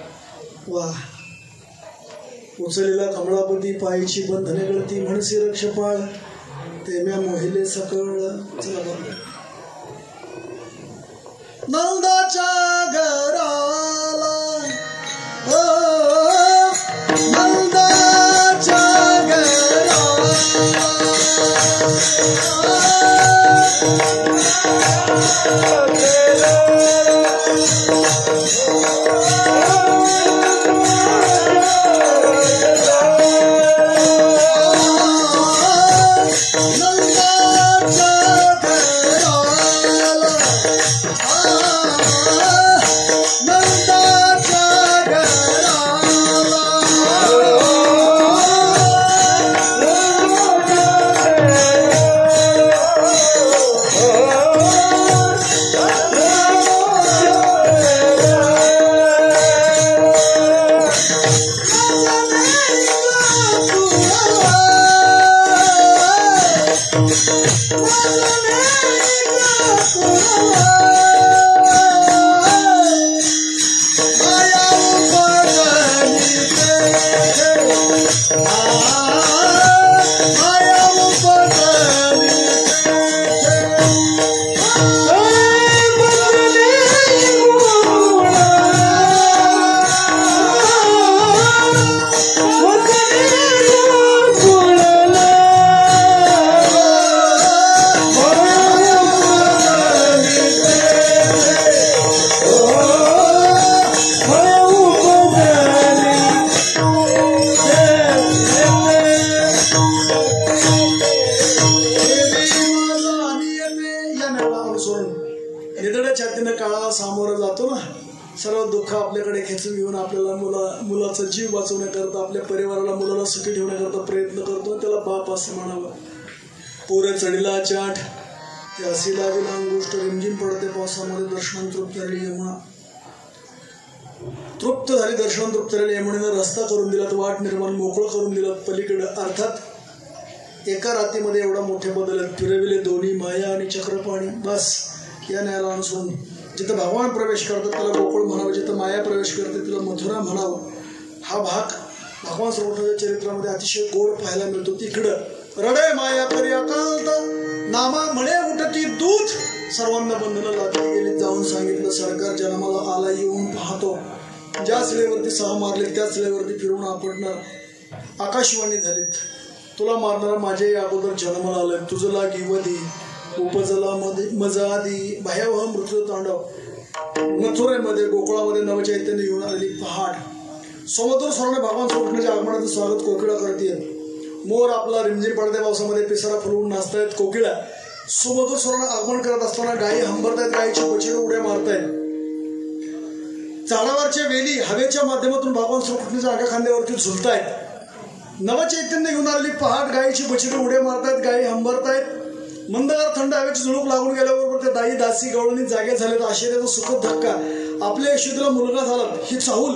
वा उचलेला कमळापती पायची बंधने गळती म्हणसी रक्षपाळ ते म्या मोहिले सकळ. चला बघ नंदाच्या घराला नंदाच्या सामोरं जातो ना, सर्व दुःख आपल्याकडे खेचून घेऊन आपल्याला मुलाचा जीव वाचवण्याकरता, आपल्या परिवाराला मुलाला सुखी ठेवण्याकरता प्रयत्न करतो, त्याला बाप असं म्हणावं. पोरं चढीला चाट ते हसी लागेल अंगुष्ट, रिमझिम पडते पावसामध्ये, दर्शन तृप्त झाली यमुना. तृप्त झाली दर्शन तृप्त झाली यमुनेनं रस्ता करून दिलात, वाट निर्माण मोकळं करून दिलात पलीकडं. अर्थात एका रातीमध्ये एवढा मोठे बदल आहेत. फिरविले दोन्ही माया आणि चक्रपाणी. बस या न्यायाला अनुसरून जिथं भगवान प्रवेश करतात त्याला गोकुळ म्हणावं, जिथं माया प्रवेश करते तिला मथुरा म्हणावं. हा भाग भगवान श्रीकृष्णाच्या चरित्रामध्ये अतिशय गोड पाहायला मिळतो. तिकडं रडे माया करी अकांत, नामा म्हणे उठती दूत, सर्वांना बंधनं लागली गेली. जाऊन सांगितलं सरकार जन्माला आला, येऊन पाहतो. ज्या शिळेवरती सहा मारले त्याच शिळेवरती फिरून आपटणार आकाशवाणी झालीत. तुला मारणारा माझ्याही अगोदर जन्माला आलाय, तुझं लागी वधी उपजला मध्ये मजादी भयावह मृत्यू तांडव. मथुरेमध्ये गोकुळामध्ये नवचैतन्य येऊन आलेली पहाड. समोर सर्वांना भगवान श्रीकृष्णाच्या आगमनाचं स्वागत कोकिळा करते. मोर आपला रिमझिम पडत्या पावसामध्ये पिसारा फुलवून नाचतायत. कोकिळा सुमधुर स्वरानं आगमन करत असताना गायी हंबरतायत, गायीची बछडी उड्या मारतायत. झाडावरच्या वेली हवेच्या माध्यमातून भगवान श्रीकृष्णाच्या आगा खांद्यावरती झुलतायत. नवचैतन्य घेऊन आलेली पहाट, गायीची बछडी उड्या मारतायत, गायी हंबरतायत. मंदगार थंड हवेची झुळूक लागून गेल्याबरोबर त्या दाई दासी गवळणी जागे झाले. तर आश्चर्याचा सुखद धक्का. आपल्या यशोदेला मुलगा झाला ही चाहूल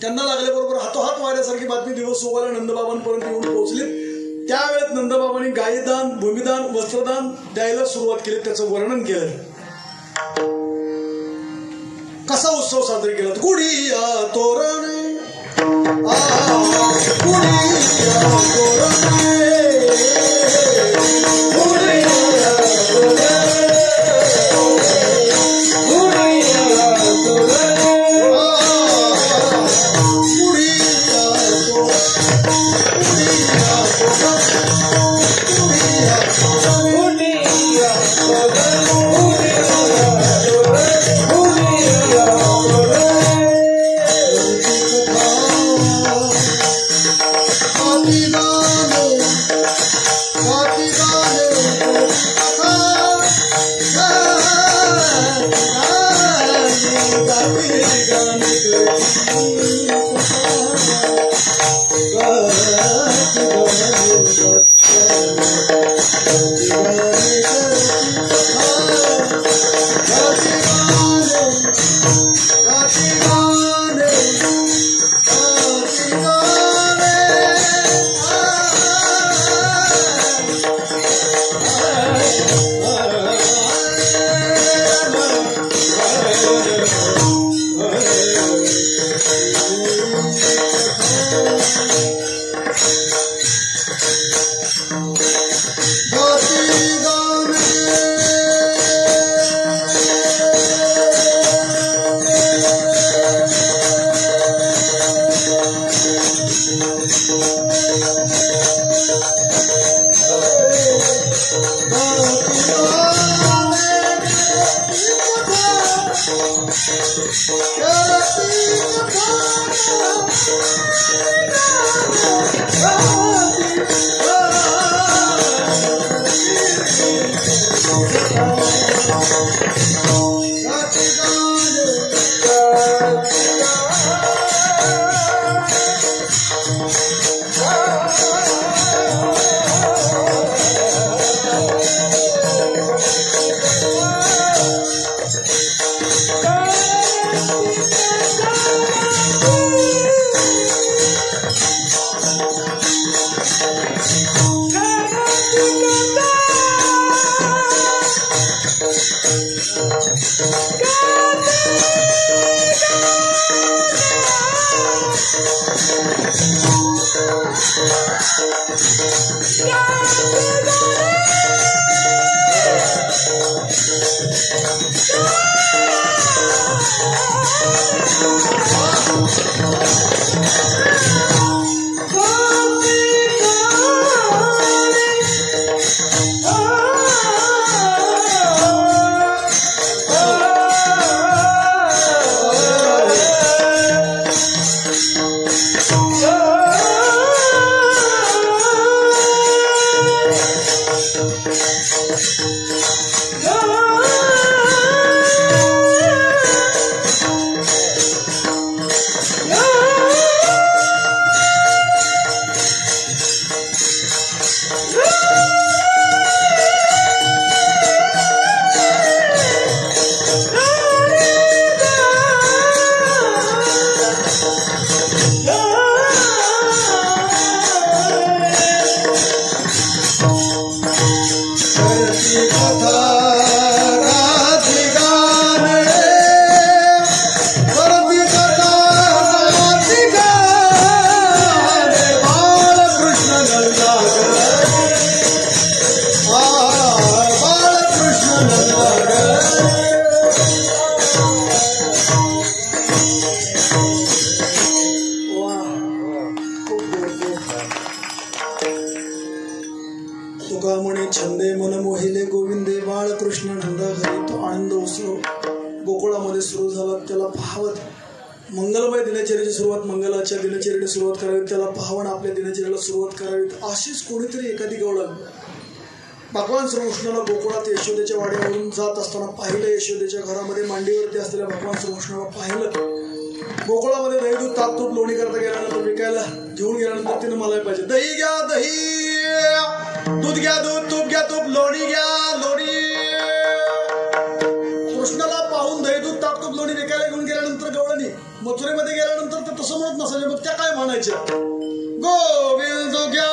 त्यांना लागल्याबरोबर हातोहात वाऱ्यासारखी बातमी दिवस उगवल्या नंदबाबांपर्यंत येऊन पोहोचली. त्यावेळेत नंदबाबांनी गायीदान, भूमिदान, वस्त्रदान द्यायला सुरुवात केली. त्याचं वर्णन केलं. कसा उत्सव साजरा केला. गुढिया तोरणे गुढिया तोरणे छंदे मन मोहिले गोविंदे बाळकृष्ण नंद हरी. तो आनंद उत्सव गोकुळामध्ये सुरू झाला. त्याला पाहत मंगलमय दिनचर्याची सुरुवात, मंगलाच्या दिनचर्याने सुरुवात करावी, त्याला पाहून आपल्या दिनचर्याला सुरुवात करावी. अशीच कोणीतरी एखादी गवळण भगवान श्रीकृष्णाला गोकुळात यशोदेच्या वाड्यावरून जात असताना पाहिलं. यशोदेच्या घरामध्ये मांडीवरती असलेल्या भगवान श्रीकृष्णाला पाहिलं. गोकुळामध्ये दही दूध ताक तूप लोणी करता गेल्यानंतर विकायला घेऊन गेल्यानंतर तिनं मला पाहिजे दही घ्या दही, दूध घ्या दूध, तूप घ्या तूप, लोणी घ्या लोणी. कृष्णाला पाहून दही दूध ताक तूप लोणी विकायला घेऊन गेल्यानंतर गवळणी मथुरेमध्ये गेल्यानंतर ते तसं म्हणत नसायचे. मग त्या काय म्हणायच्या? गोविंद घ्या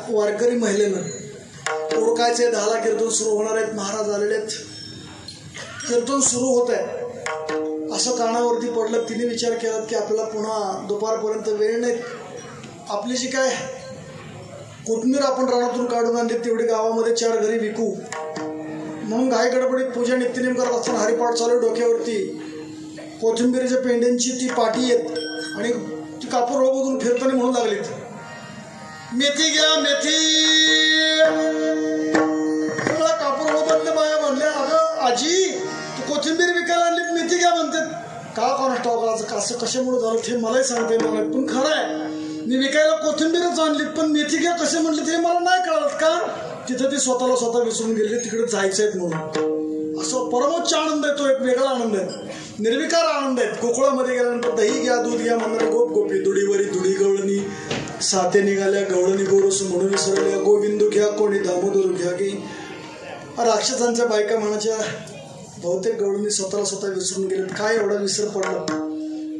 वारकरी महिलेनं ओळखायचे. 10ला कीर्तन सुरू होणार आहेत. महाराज आलेले आहेत. कीर्तन सुरू होत आहे असं कानावरती पडलं. तिने विचार केला की आपल्याला पुन्हा दुपारपर्यंत वेळ नाही. आपली जी काय कोथमीर आपण रानातून काढून आणली तेवढी गावामध्ये 4 घरी विकू म्हणून घाई गडबडीत पूजा नित्यनेम करत असताना हरिपाठ चालू. डोक्यावरती कोथिंबीरीच्या पेंड्यांची ती पाठी येत आणि ती कापूर बघून फिरताना म्हणू लागलीत, मेथी घ्या मेथी. सगळा कापूर बदले बाया म्हणल्या, अगं आजी तू कोथिंबीर विकायला आणलीत, मेथी घ्या म्हणतात. का कोणास ठाऊक असं कशामुळे झालं ते मलाही सांगता येणार नाही. पण खरं आहे मी विकायला कोथिंबीरच आणलीत पण मेथी घ्या कसे म्हणले ते मला नाही कळत. का तिथं ती स्वतः विसरून गेली तिकडे जायचं आहेत म्हणून. असं परमोच्च आनंद आहे. तो एक वेगळा आनंद आहे, निर्विकार आनंद आहे. गोकुळामध्ये गेल्यानंतर दही घ्या दूध घ्या म्हणणारे गोप गोपी, दुडीवरी दुडी गवळणी, साथे निघाल्या गवळणी गोरस म्हणून विसरल्या. गोविंदू घ्या कोणी दामोदर घ्या की. राक्षसांच्या बायका म्हणाच्या बहुतेक गवळणी स्वतः विसरून गेलेत. काय एवढा विसर पडला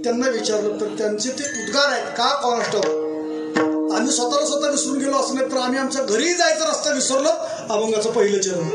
त्यांना विचारलं तर त्यांचे ते उद्गार आहेत. का कोणास ठाऊक आम्ही स्वतः विसरून गेलो असं नाही तर आम्ही आमच्या घरी जायचा रस्ता विसरलो. अभंगाचं पहिलं चरण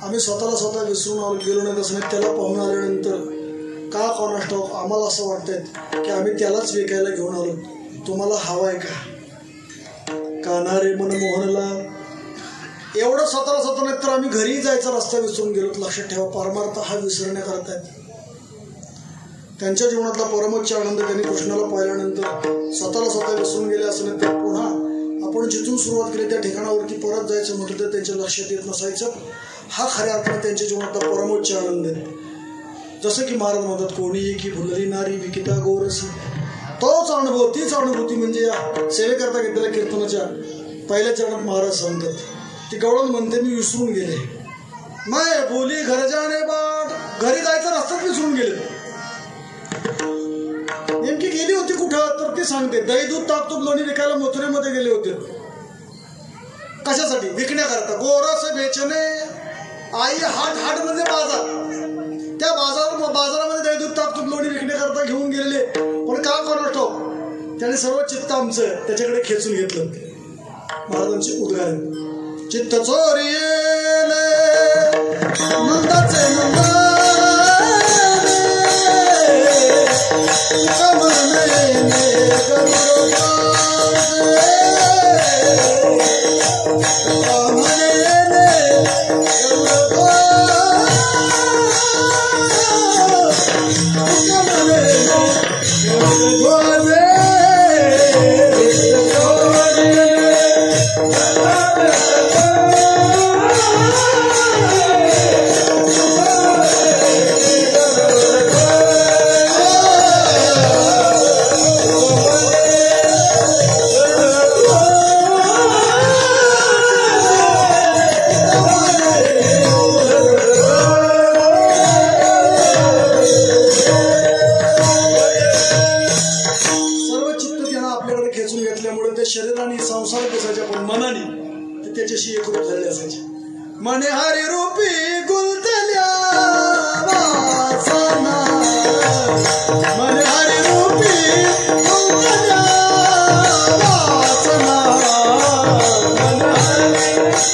आम्ही स्वतः विसरून गेलो नाही तसं त्याला पाहून आल्यानंतर का कोणास ठाऊक आम्हाला असं वाटतंय की आम्ही त्यालाच विकायला घेऊन आलो. तुम्हाला हवा आहे का? कानारे मनमोहनला एवढं स्वतः नाही तर आम्ही घरी जायचा रस्ता विसरून गेलो. लक्षात ठेवा, परमार्थ हा विसरण्याकरता त्यांच्या जीवनातला परमोच्च आनंद त्यांनी कृष्णाला पाहिल्यानंतर स्वतः विसरून गेले असं नाही तर पुन्हा आपण जिथून सुरुवात केली त्या ठिकाणावरती परत जायचं म्हटलं तर त्यांच्या लक्षात येत नसायचं. हा खऱ्या अर्थाने त्यांच्या जीवनातला परमोच्च आनंद आहे. जसं की महाराज म्हणतात, कोणी की भुलली नारी विकिता गोरसी. तोच अनुभव, तीच अनुभूती म्हणजे या सेवेकरता घेतलेल्या कीर्तनाच्या पहिल्या चरणात महाराज सांगतात. ती गवळण म्हणते, मी विसरून गेले. माय बोली घर जाणे बाट, घरी जायचा रस्ताच विसरून गेले. नेमकी गेली होती कुठं तर ती सांगते, दही दूध ताक तूप लोणी विकायला मथुरेमध्ये गेले होते. कशासाठी? विकण्याकरता. गोरस बेचणे आई हाट म्हणजे बाजार. त्या बाजारामध्ये दही दूध ताक तूप लोणी विकण्याकरता घेऊन गेलेले. पण का कोणास ठाऊक त्याने सर्व चित्त आमचं त्याच्याकडे खेचून घेतलं. महाराजांचे उद्गार आहेत, चित्त चोरी नंदाचे नंदा त्याच्याशी एकरूप झाले असायचे. मने हरी रूपी गुलतल्या वासना, मने हरी रूपी गुलतल्या वासना, मने हरी रूपी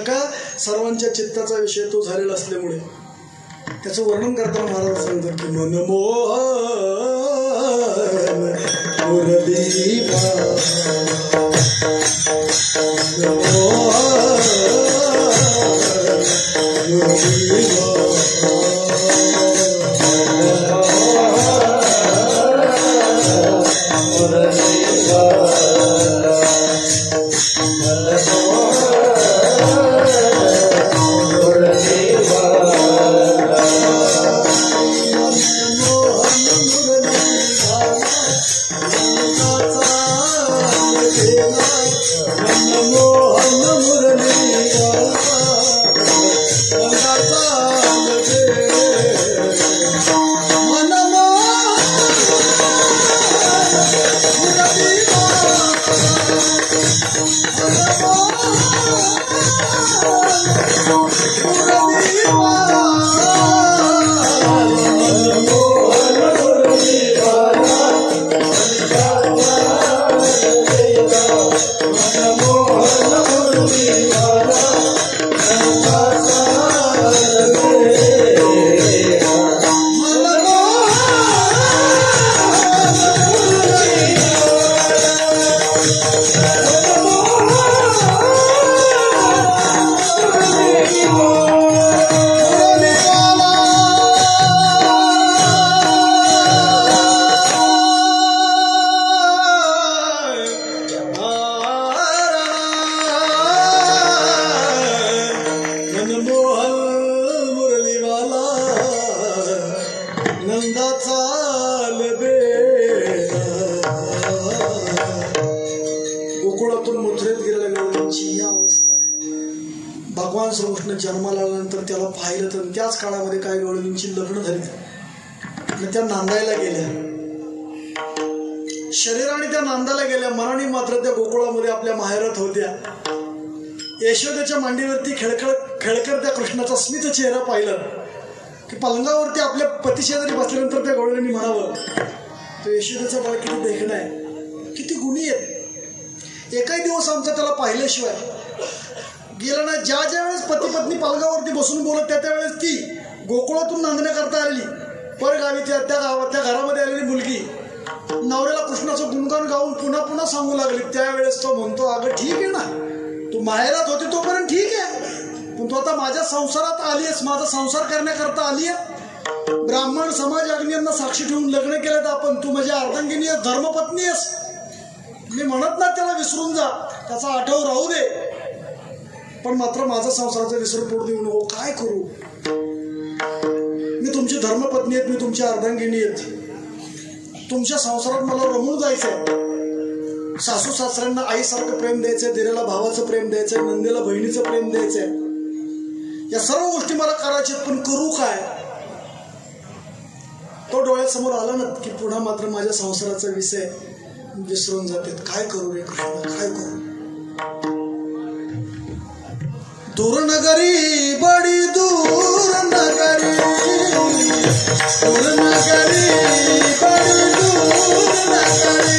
का सर्वांच्या चित्ताचा विषय तो झालेला असल्यामुळे त्याचं वर्णन करताना महाराज सांगतात की मनमोहन आनंदाचा बेडा. गोकुळातून मथुरेत गेलेल्या गवळींची ही अवस्था आहे. भगवान श्रीकृष्ण जन्माला आल्यानंतर त्याला पाहिलं तर त्याच काळामध्ये काय गवळींची लग्न झाली आणि त्या नांदायला गेल्या. शरीराने त्या नांदायला गेल्या, मनाने मात्र त्या गोकुळामध्ये आपल्या माहेरात होत्या. यशोदेच्या मांडीवरती खेळकर त्या कृष्णाचा स्मित चेहरा पाहिला की पलंगावरती आपल्या पतिशेजारी बसल्यानंतर त्या गवळींनी म्हणावं, तो यशोदेचा बाळ किती देखणं आहे, किती गुणी आहेत. एकही दिवस आमचा त्याला पाहिल्याशिवाय गेला नाही. ज्या ज्या वेळेस पती पत्नी पलंगावरती बसून बोलत त्या त्यावेळेस ती गोकुळातून नांदण्याकरता आलेली परगावी त्या घरामध्ये आलेली मुलगी नवऱ्याला कृष्णाचं गुणगान गाऊन पुन्हा पुन्हा सांगू लागली. त्यावेळेस तो म्हणतो, अगं ठीक आहे ना, तू माहेरात होती तोपर्यंत ठीक आहे, पण तू आता माझ्या संसारात आली आहेस, माझा संसार करण्याकरता आली आहे. ब्राह्मण समाज अग्नींना साक्षी ठेवून लग्न केलं तर आपण, तू माझी अर्धांगिनी आहेस, धर्मपत्नी आहेस. मी म्हणत ना त्याला विसरून जा, त्याचा आठव राहू दे, पण मात्र माझा संसाराचा विसर पडू देऊ नको. काय करू, मी तुमची धर्मपत्नी आहेत, मी तुमची अर्धांगिनी आहेत, तुमच्या संसारात मला रमून जायचंय. सासू सासऱ्यांना आईसारखं प्रेम द्यायचंय, दिरेला भावाचं प्रेम द्यायचंय, नंदेला बहिणीचं प्रेम द्यायचंय. या सर्व गोष्टी मला करायच्या, पण करू काय. तो डोळ्यासमोर आला ना की पुन्हा मात्र माझ्या संसाराचा विषय विसरून जाते. काय करू रे कृष्ण, काय करू. दूर नगरी बडी दूर नगरी, दूर नगरी बडी दूर नगरी.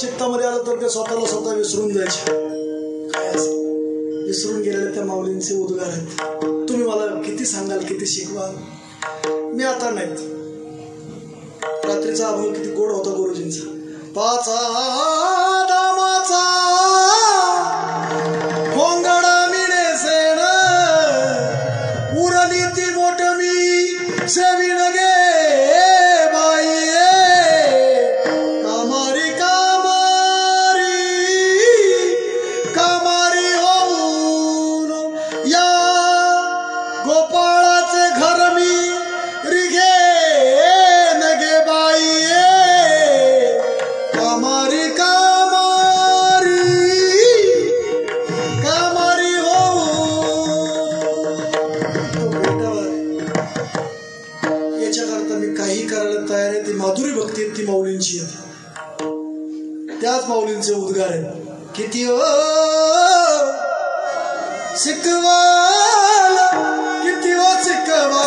चित्तामध्ये आलं तर ते स्वतःला स्वतः विसरून जायचे. विसरून गेलेले त्या माऊलींचे उद्गार आहेत. तुम्ही मला किती सांगाल, किती शिकवाल, मी आता नाहीत. रात्रीचा अभंग किती गोड होता गुरुजींचा. पाचा दामाचा कोंगडा मिळे सेण उरली ती मोठ मी सेविन गे ती माधुरी भक्ती ती माऊलींची येते. त्याच माऊलींचे उद्गार आहेत. किती शिकवाल किती शिकवाल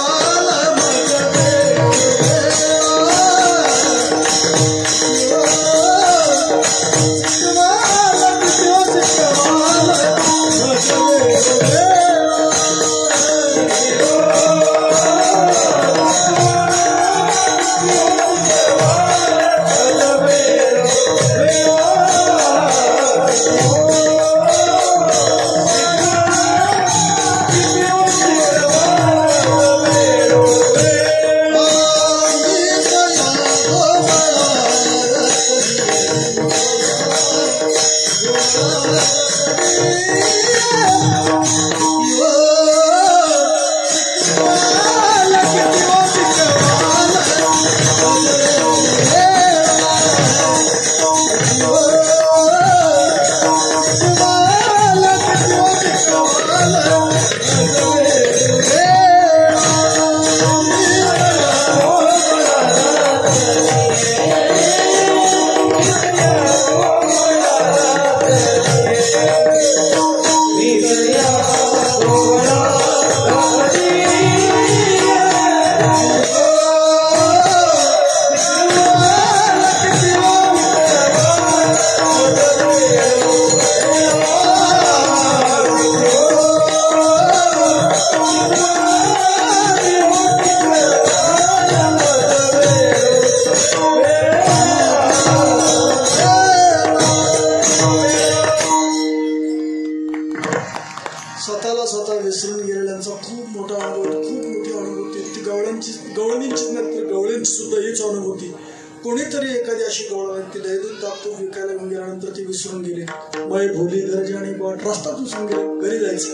कोणीतरी एखादी अशी गवळण ती दहीदूध ताकतो विकायला घेऊन गेल्यानंतर ती विसरून गेली. मय भोली गरजे आणि बाट रस्ता विसरून गेले. घरी जायचं.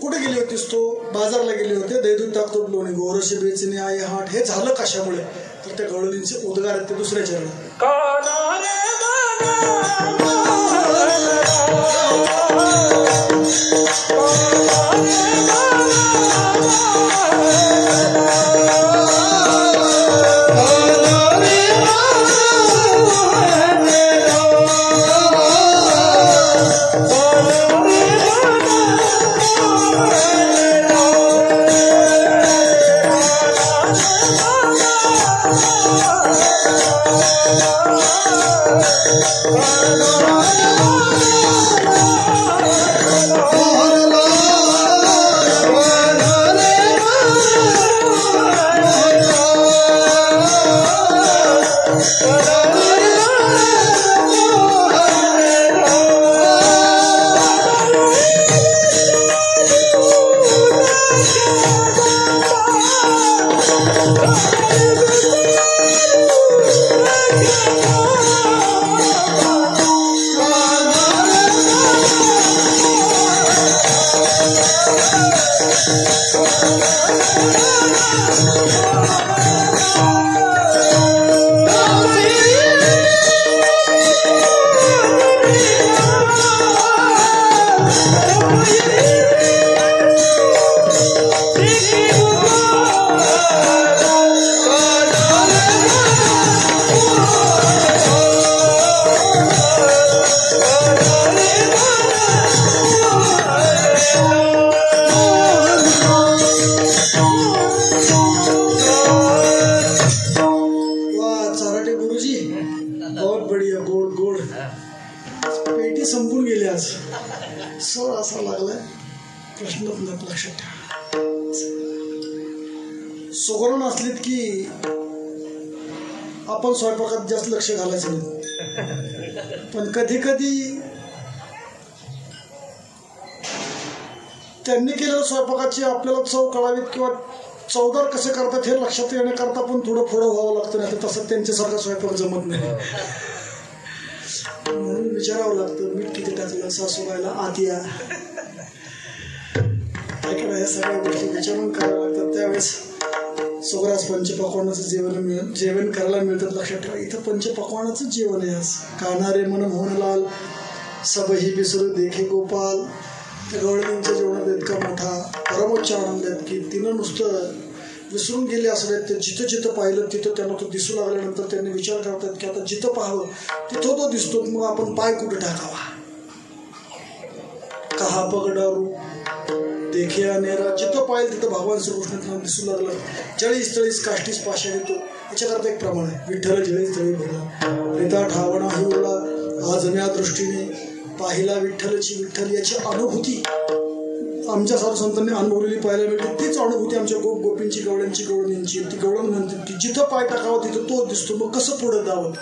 कुठे गेली होतीस? तो बाजारला गेले होते. दहीदूध ताकतो लोणी गोरशी बेचणे आई हाट. हे झालं कशामुळे? तर त्या गवळणींचे उद्गार आहेत ते दुसऱ्या चरणात. सोगरण असलीत की आपण स्वयंपाकात जास्त लक्ष घालायचं नाही. पण कधी कधी त्यांनी केलेल्या स्वयंपाकाची आपल्याला चव कळावीत किंवा चवदार कसे करतात हे लक्षात येण्याकरता पण थोडं व्हावं लागतं. नाही तर तसं त्यांच्यासारखा स्वयंपाक जमत नाही. म्हणून विचारावं लागतं मीठ किती टाकलं, सासूबाईला आतिया ऐकलं, या सगळ्या गोष्टी विचारून कराव्या लागतात. त्यावेळेस सोगरास पंचपक्वानाचं जेवण करायला मिळतात. लक्षात ठेवा, इथं पंचपक्वानाचं जेवण आहे आज. कानारे मन मोहनलाल सबही बिसरू देखे गोपाल. त्या गवळणींच्या जेवणात इतका मोठा परमोच्च आनंद आहेत की तिनं नुसतं विसरून गेले असावेत. ते जिथं जिथं पाहिलं तिथं त्यांना तो दिसू लागल्यानंतर त्यांनी विचार करतात की आता जिथं पाहावं तिथं तो दिसतो, मग आपण पाय कुठे टाकावा. कहा पगडारू देखे अनेरा, जिथं पाहिलं तिथं भगवान श्रीकृष्ण त्यांना दिसू लागलं. 40 काष्टीस पाशा येतो. याच्याकरता एक प्रमाण आहे, विठ्ठल 40 तळी भरला रेता ठावणा ही ओला. आज या दृष्टीने पाहिला विठ्ठलची विठ्ठल याची अनुभूती आमच्या साधू संतांनी अनुभवलेली पाहायला मिळते. तीच अनुभूती आमच्या गोपींची गवळ्यांची गवळणींची. ती गवळण म्हणते की जिथं पाय टाकावं तिथं तो दिसतो, मग कसं पुढं जावं.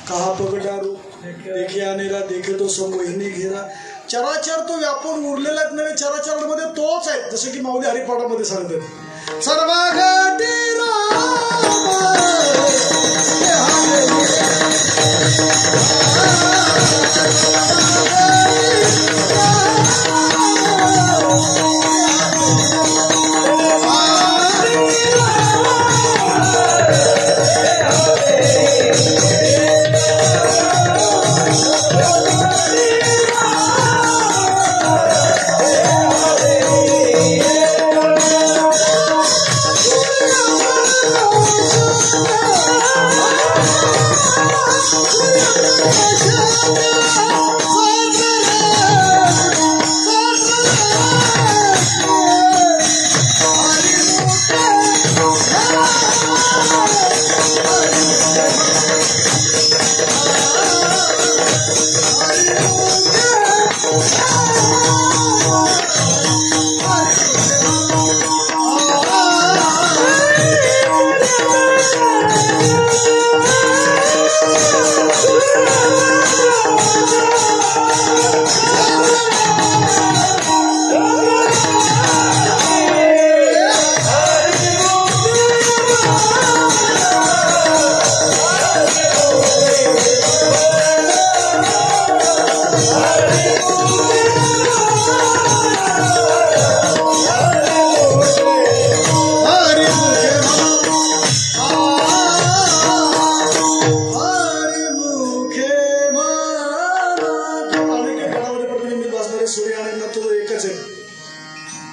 कहा पगडारू देखे अनेरा देखे तो समोहिनी घेरा. चराचर तो व्यापून उरलेलाच नव्हे, चराचरामध्ये तोच आहे. जसं की माऊली हरिपाठामध्ये सांगतात सर्व घटी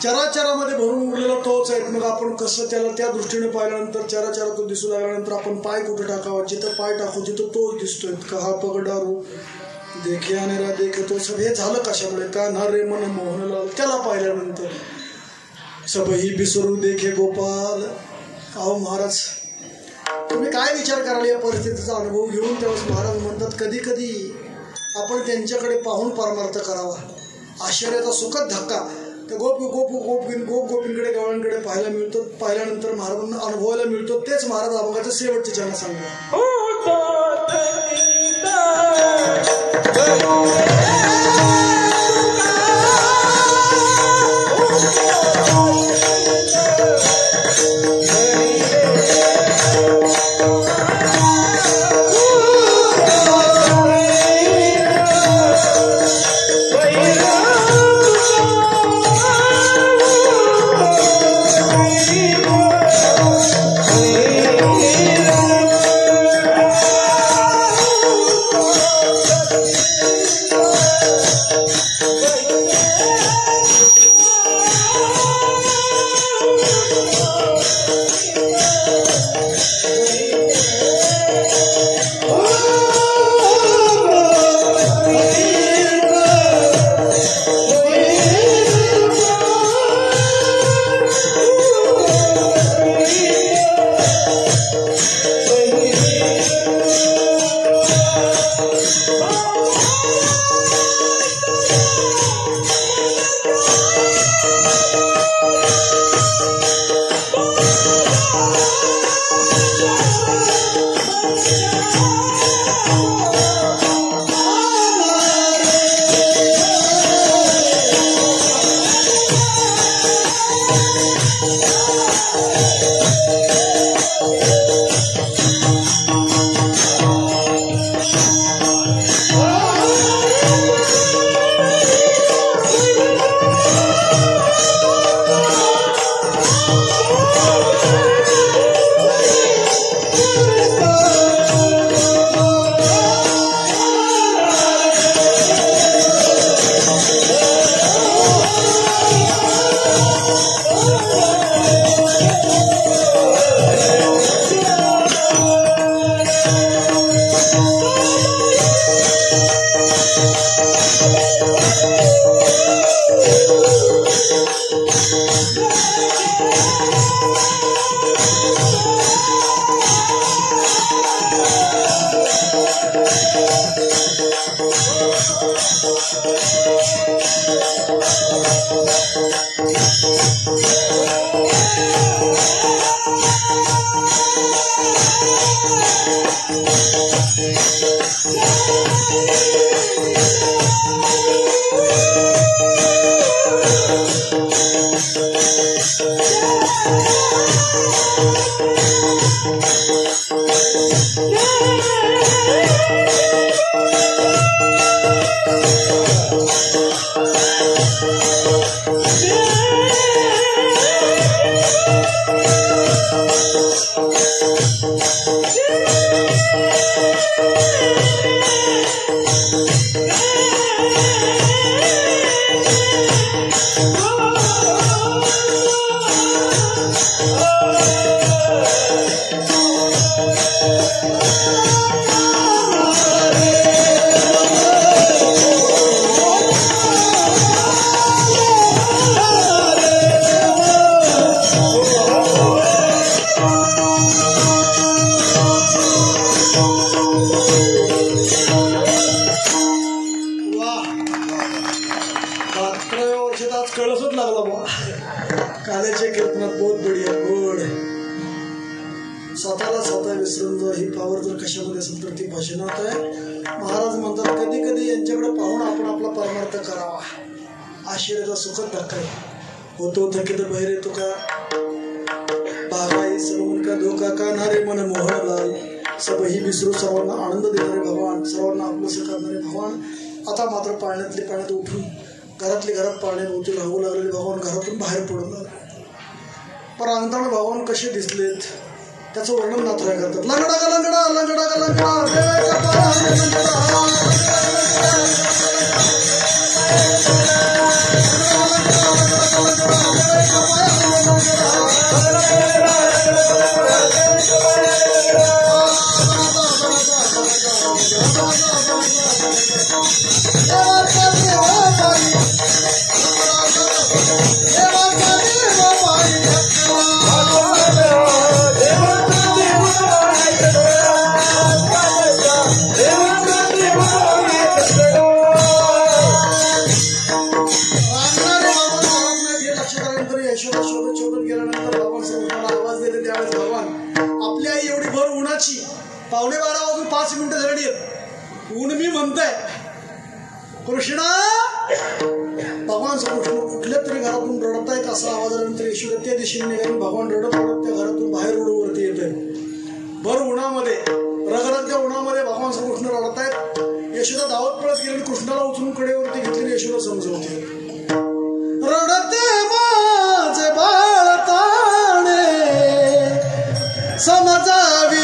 चराचरामध्ये भरून उरलेला तोच आहे. मग आपण कसं त्याला त्या दृष्टीने पाहिल्यानंतर चराचरातून दिसू लागल्यानंतर आपण पाय कुठे टाकावा, जिथं पाय टाकू तिथं तोच दिसतोय. कहा पगडारू देखे अनेरा देखे तो सब. हे झालं कशामुळे, का ना रे मन मोहनलाल, त्याला पाहिल्यानंतर सबही बिसरू देखे गोपाल. अहो महाराज तुम्ही काय विचार कराल या परिस्थितीचा अनुभव घेऊन. तेव्हा महाराज म्हणतात कधी कधी आपण त्यांच्याकडे पाहून परमार्थ करावा. आश्चर्याचा सुखद धक्का त्या गोपींकडे गवळ्यांकडे पाहायला मिळतो. पाहिल्यानंतर महाराजांना अनुभवायला मिळतो. तेच महाराज अभंगाच्या शेवटचे चरण सांगतात. स्वतःला स्वतः विसरून जर ही पावर जर कशामध्ये असेल तर ती भजनात आहे. महाराज म्हणतात कधी कधी यांच्याकडे पाहून आपण आपला परमार्थ करावा. आश्चर्याचा सुखद धक्का होतो थकीत बाहेर येतो का बागाई सर्वण का धोका का नारे मन मोहनलाल सबही विसरू सर्वांना आनंद देणारे भगवान सर्वांना आपलंसं करणारे भगवान. आता मात्र पाळण्यातले पाण्यात उठून घरातले घरात पाण्यात उतरून राहू लागलेले भगवान घरातून बाहेर पडून लागले. पण अंगणात भगवान कसे दिसलेत त्याचं वर्णन नाथराय करतात. लंगडा का लंगडा लंगडा का लंगडा पावणे 12 वाजून 5 मिनिटं झाली आहेत. ऊन मी म्हणताय कृष्णा भगवान कृष्ण कुठल्या तरी घरातून रडतायत असा आवाज आल्यानंतर यशोदा त्या दिशेने निघाली. भगवान रडत रडत त्या घरातून बाहेर रोडवरती येत आहे. भर उन्हामध्ये रगरगत्या उन्हामध्ये भगवान कृष्ण रडतायत. यशोदा धावत पळत गेली कृष्णाला उचलून कडेवरती घेतली. यशोदा समजवते रडते माझे बाळ ताणे समजावी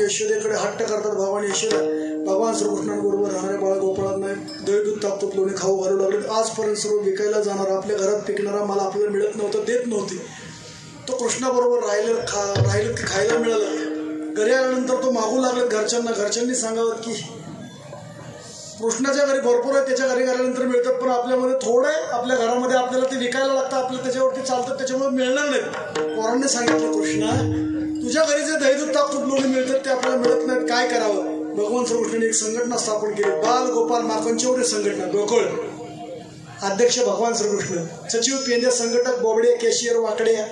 यशोदेकडे हट्ट करतात भगवान यशोदा. भगवान श्रीकृष्णांबरोबर राहणाऱ्या बाळा गोपाळांना दही दूध ताकतूप लोणी खाऊ घालू लागले. आजपर्यंत सर्व विकायला जाणार आपल्या घरात पिकणारा मला आपल्याला मिळत नव्हतं, देत नव्हती. तो कृष्णाबरोबर राहिलं की खायला मिळालं. घरी आल्यानंतर तो मागू लागला घरच्यांना. घरच्यांनी सांगावं की कृष्णाच्या घरी भरपूर आहे, त्याच्या घरी गेल्यानंतर मिळतात, पण आपल्यामध्ये थोडं आहे, आपल्या घरामध्ये आपल्याला ते विकायला लागतं, आपल्याला त्याच्यावरती चालतं, त्याच्यामुळे मिळणार नाही. पोरांनी सांगितलं कृष्णा तुझ्या घरी जे दही दूध ताकतूप लोणी मिळतात ते आपल्याला मिळत नाहीत, काय करावं. भगवान श्रीकृष्णाने एक संघटना स्थापन केली, बाल गोपाल माखनचौरे संघटना. गोकुळ अध्यक्ष भगवान श्रीकृष्ण, सचिव पेंद्या, संघटक बोबडे, कॅशियर वाकड्या,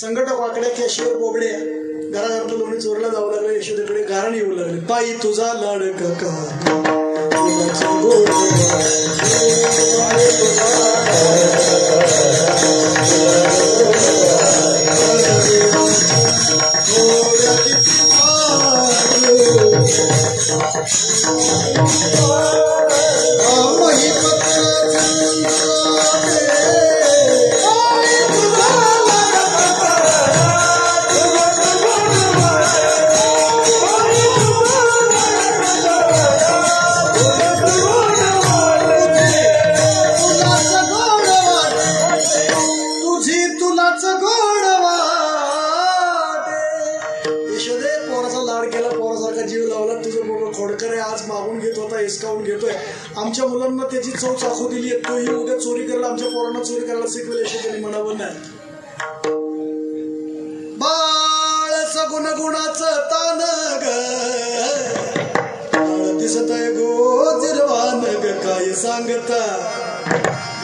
संघटक वाकड्या, कॅशियर बोबड्या. घराघरातलं लोणी चोरला जावं लागलं. यशोदेकडे गारण येऊ लागले. बाई तुझा लाडका का आमच्या मुलांना त्याची चव चाखू दिली. तोही उद्या चोरी करायला, आमच्या पोरांना चोरी करायला शिकवेल यशोदेने म्हणावं नाही. बाळ सगुण गुणाचं तान ग दिसत आहे गो जिरवान ग काय सांगता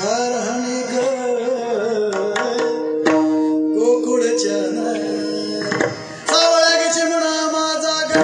घरहणी ग गोकुळच्या सावळ्या गे चिमणा माझा ग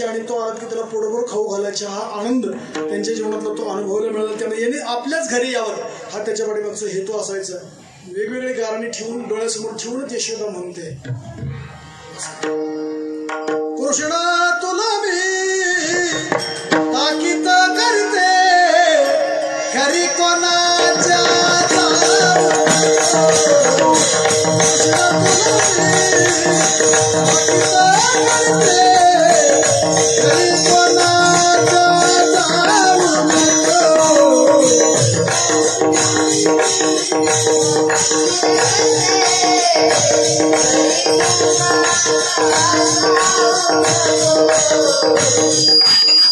आणि तो आला की त्याला पोटभर खाऊ घालायचा हा आनंद त्यांच्या जीवनातला तो अनुभवायला मिळाला. त्यामुळे याने आपल्याच घरी यावं हा त्याच्या पाठीमागचा हेतू असायचा. वेगवेगळी गाणी ठेवून डोळ्यासमोर ठेवूनच यशोदा म्हणते कृष्णा तुला मी ताकीद करते खरी कोणाच्या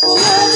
Oh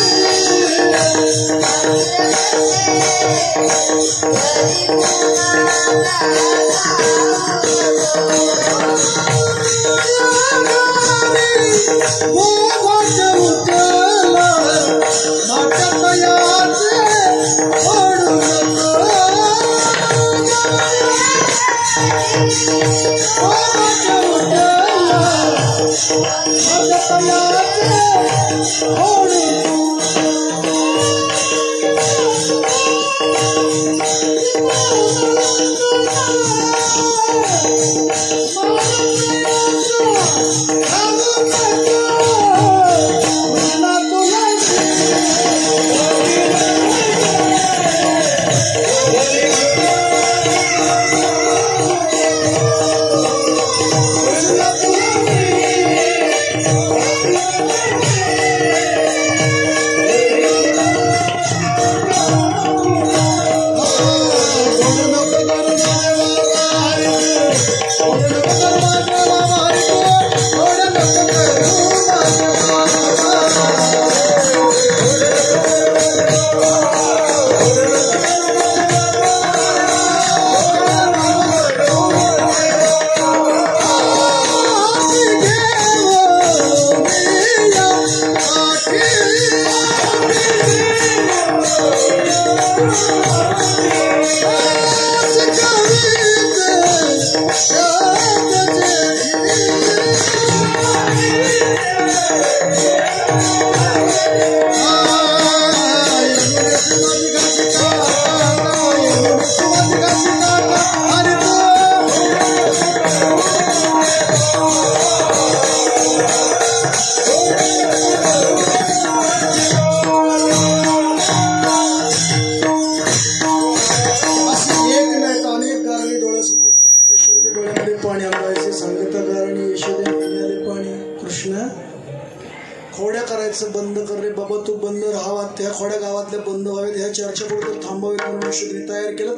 खोड्या करायचं बंद कर रे बाबा, तू बंद राहावा, त्या खोड्या गावातल्या बंद व्हावेत, ह्या चर्चा कुठं थांबावेत म्हणून यशोदेने तयार केलं.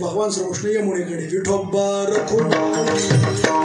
भगवान श्रीकृष्ण यमुनेकडे विठोबा रखुमाई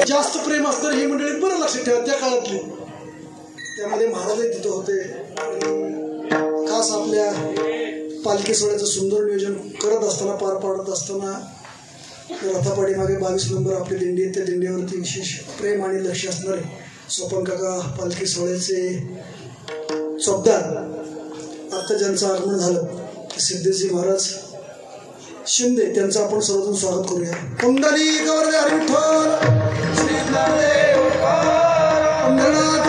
जास्त प्रेम असणार ही मंडळी बरं लक्षात ठेवा त्या काळातली. त्यामध्ये महाराज तिथं होते. खास आपल्या पालखी सोहळ्याचं सुंदर नियोजन करत असताना, पार पाडत असताना रथापाठीमागे 22 नंबर आपली दिंडी आहे, त्या दिंडीवरती विशेष प्रेम आणि लक्ष असणारे सोपन काका पालखी सोहळ्याचे चौकदार. आता ज्यांचं आगमन झालं ते सिद्धेजी महाराज शिंदे, त्यांचं आपण सर्वजण स्वागत करूया. कुंडली गौरव हरी विठ्ठल श्री पंढरनाथ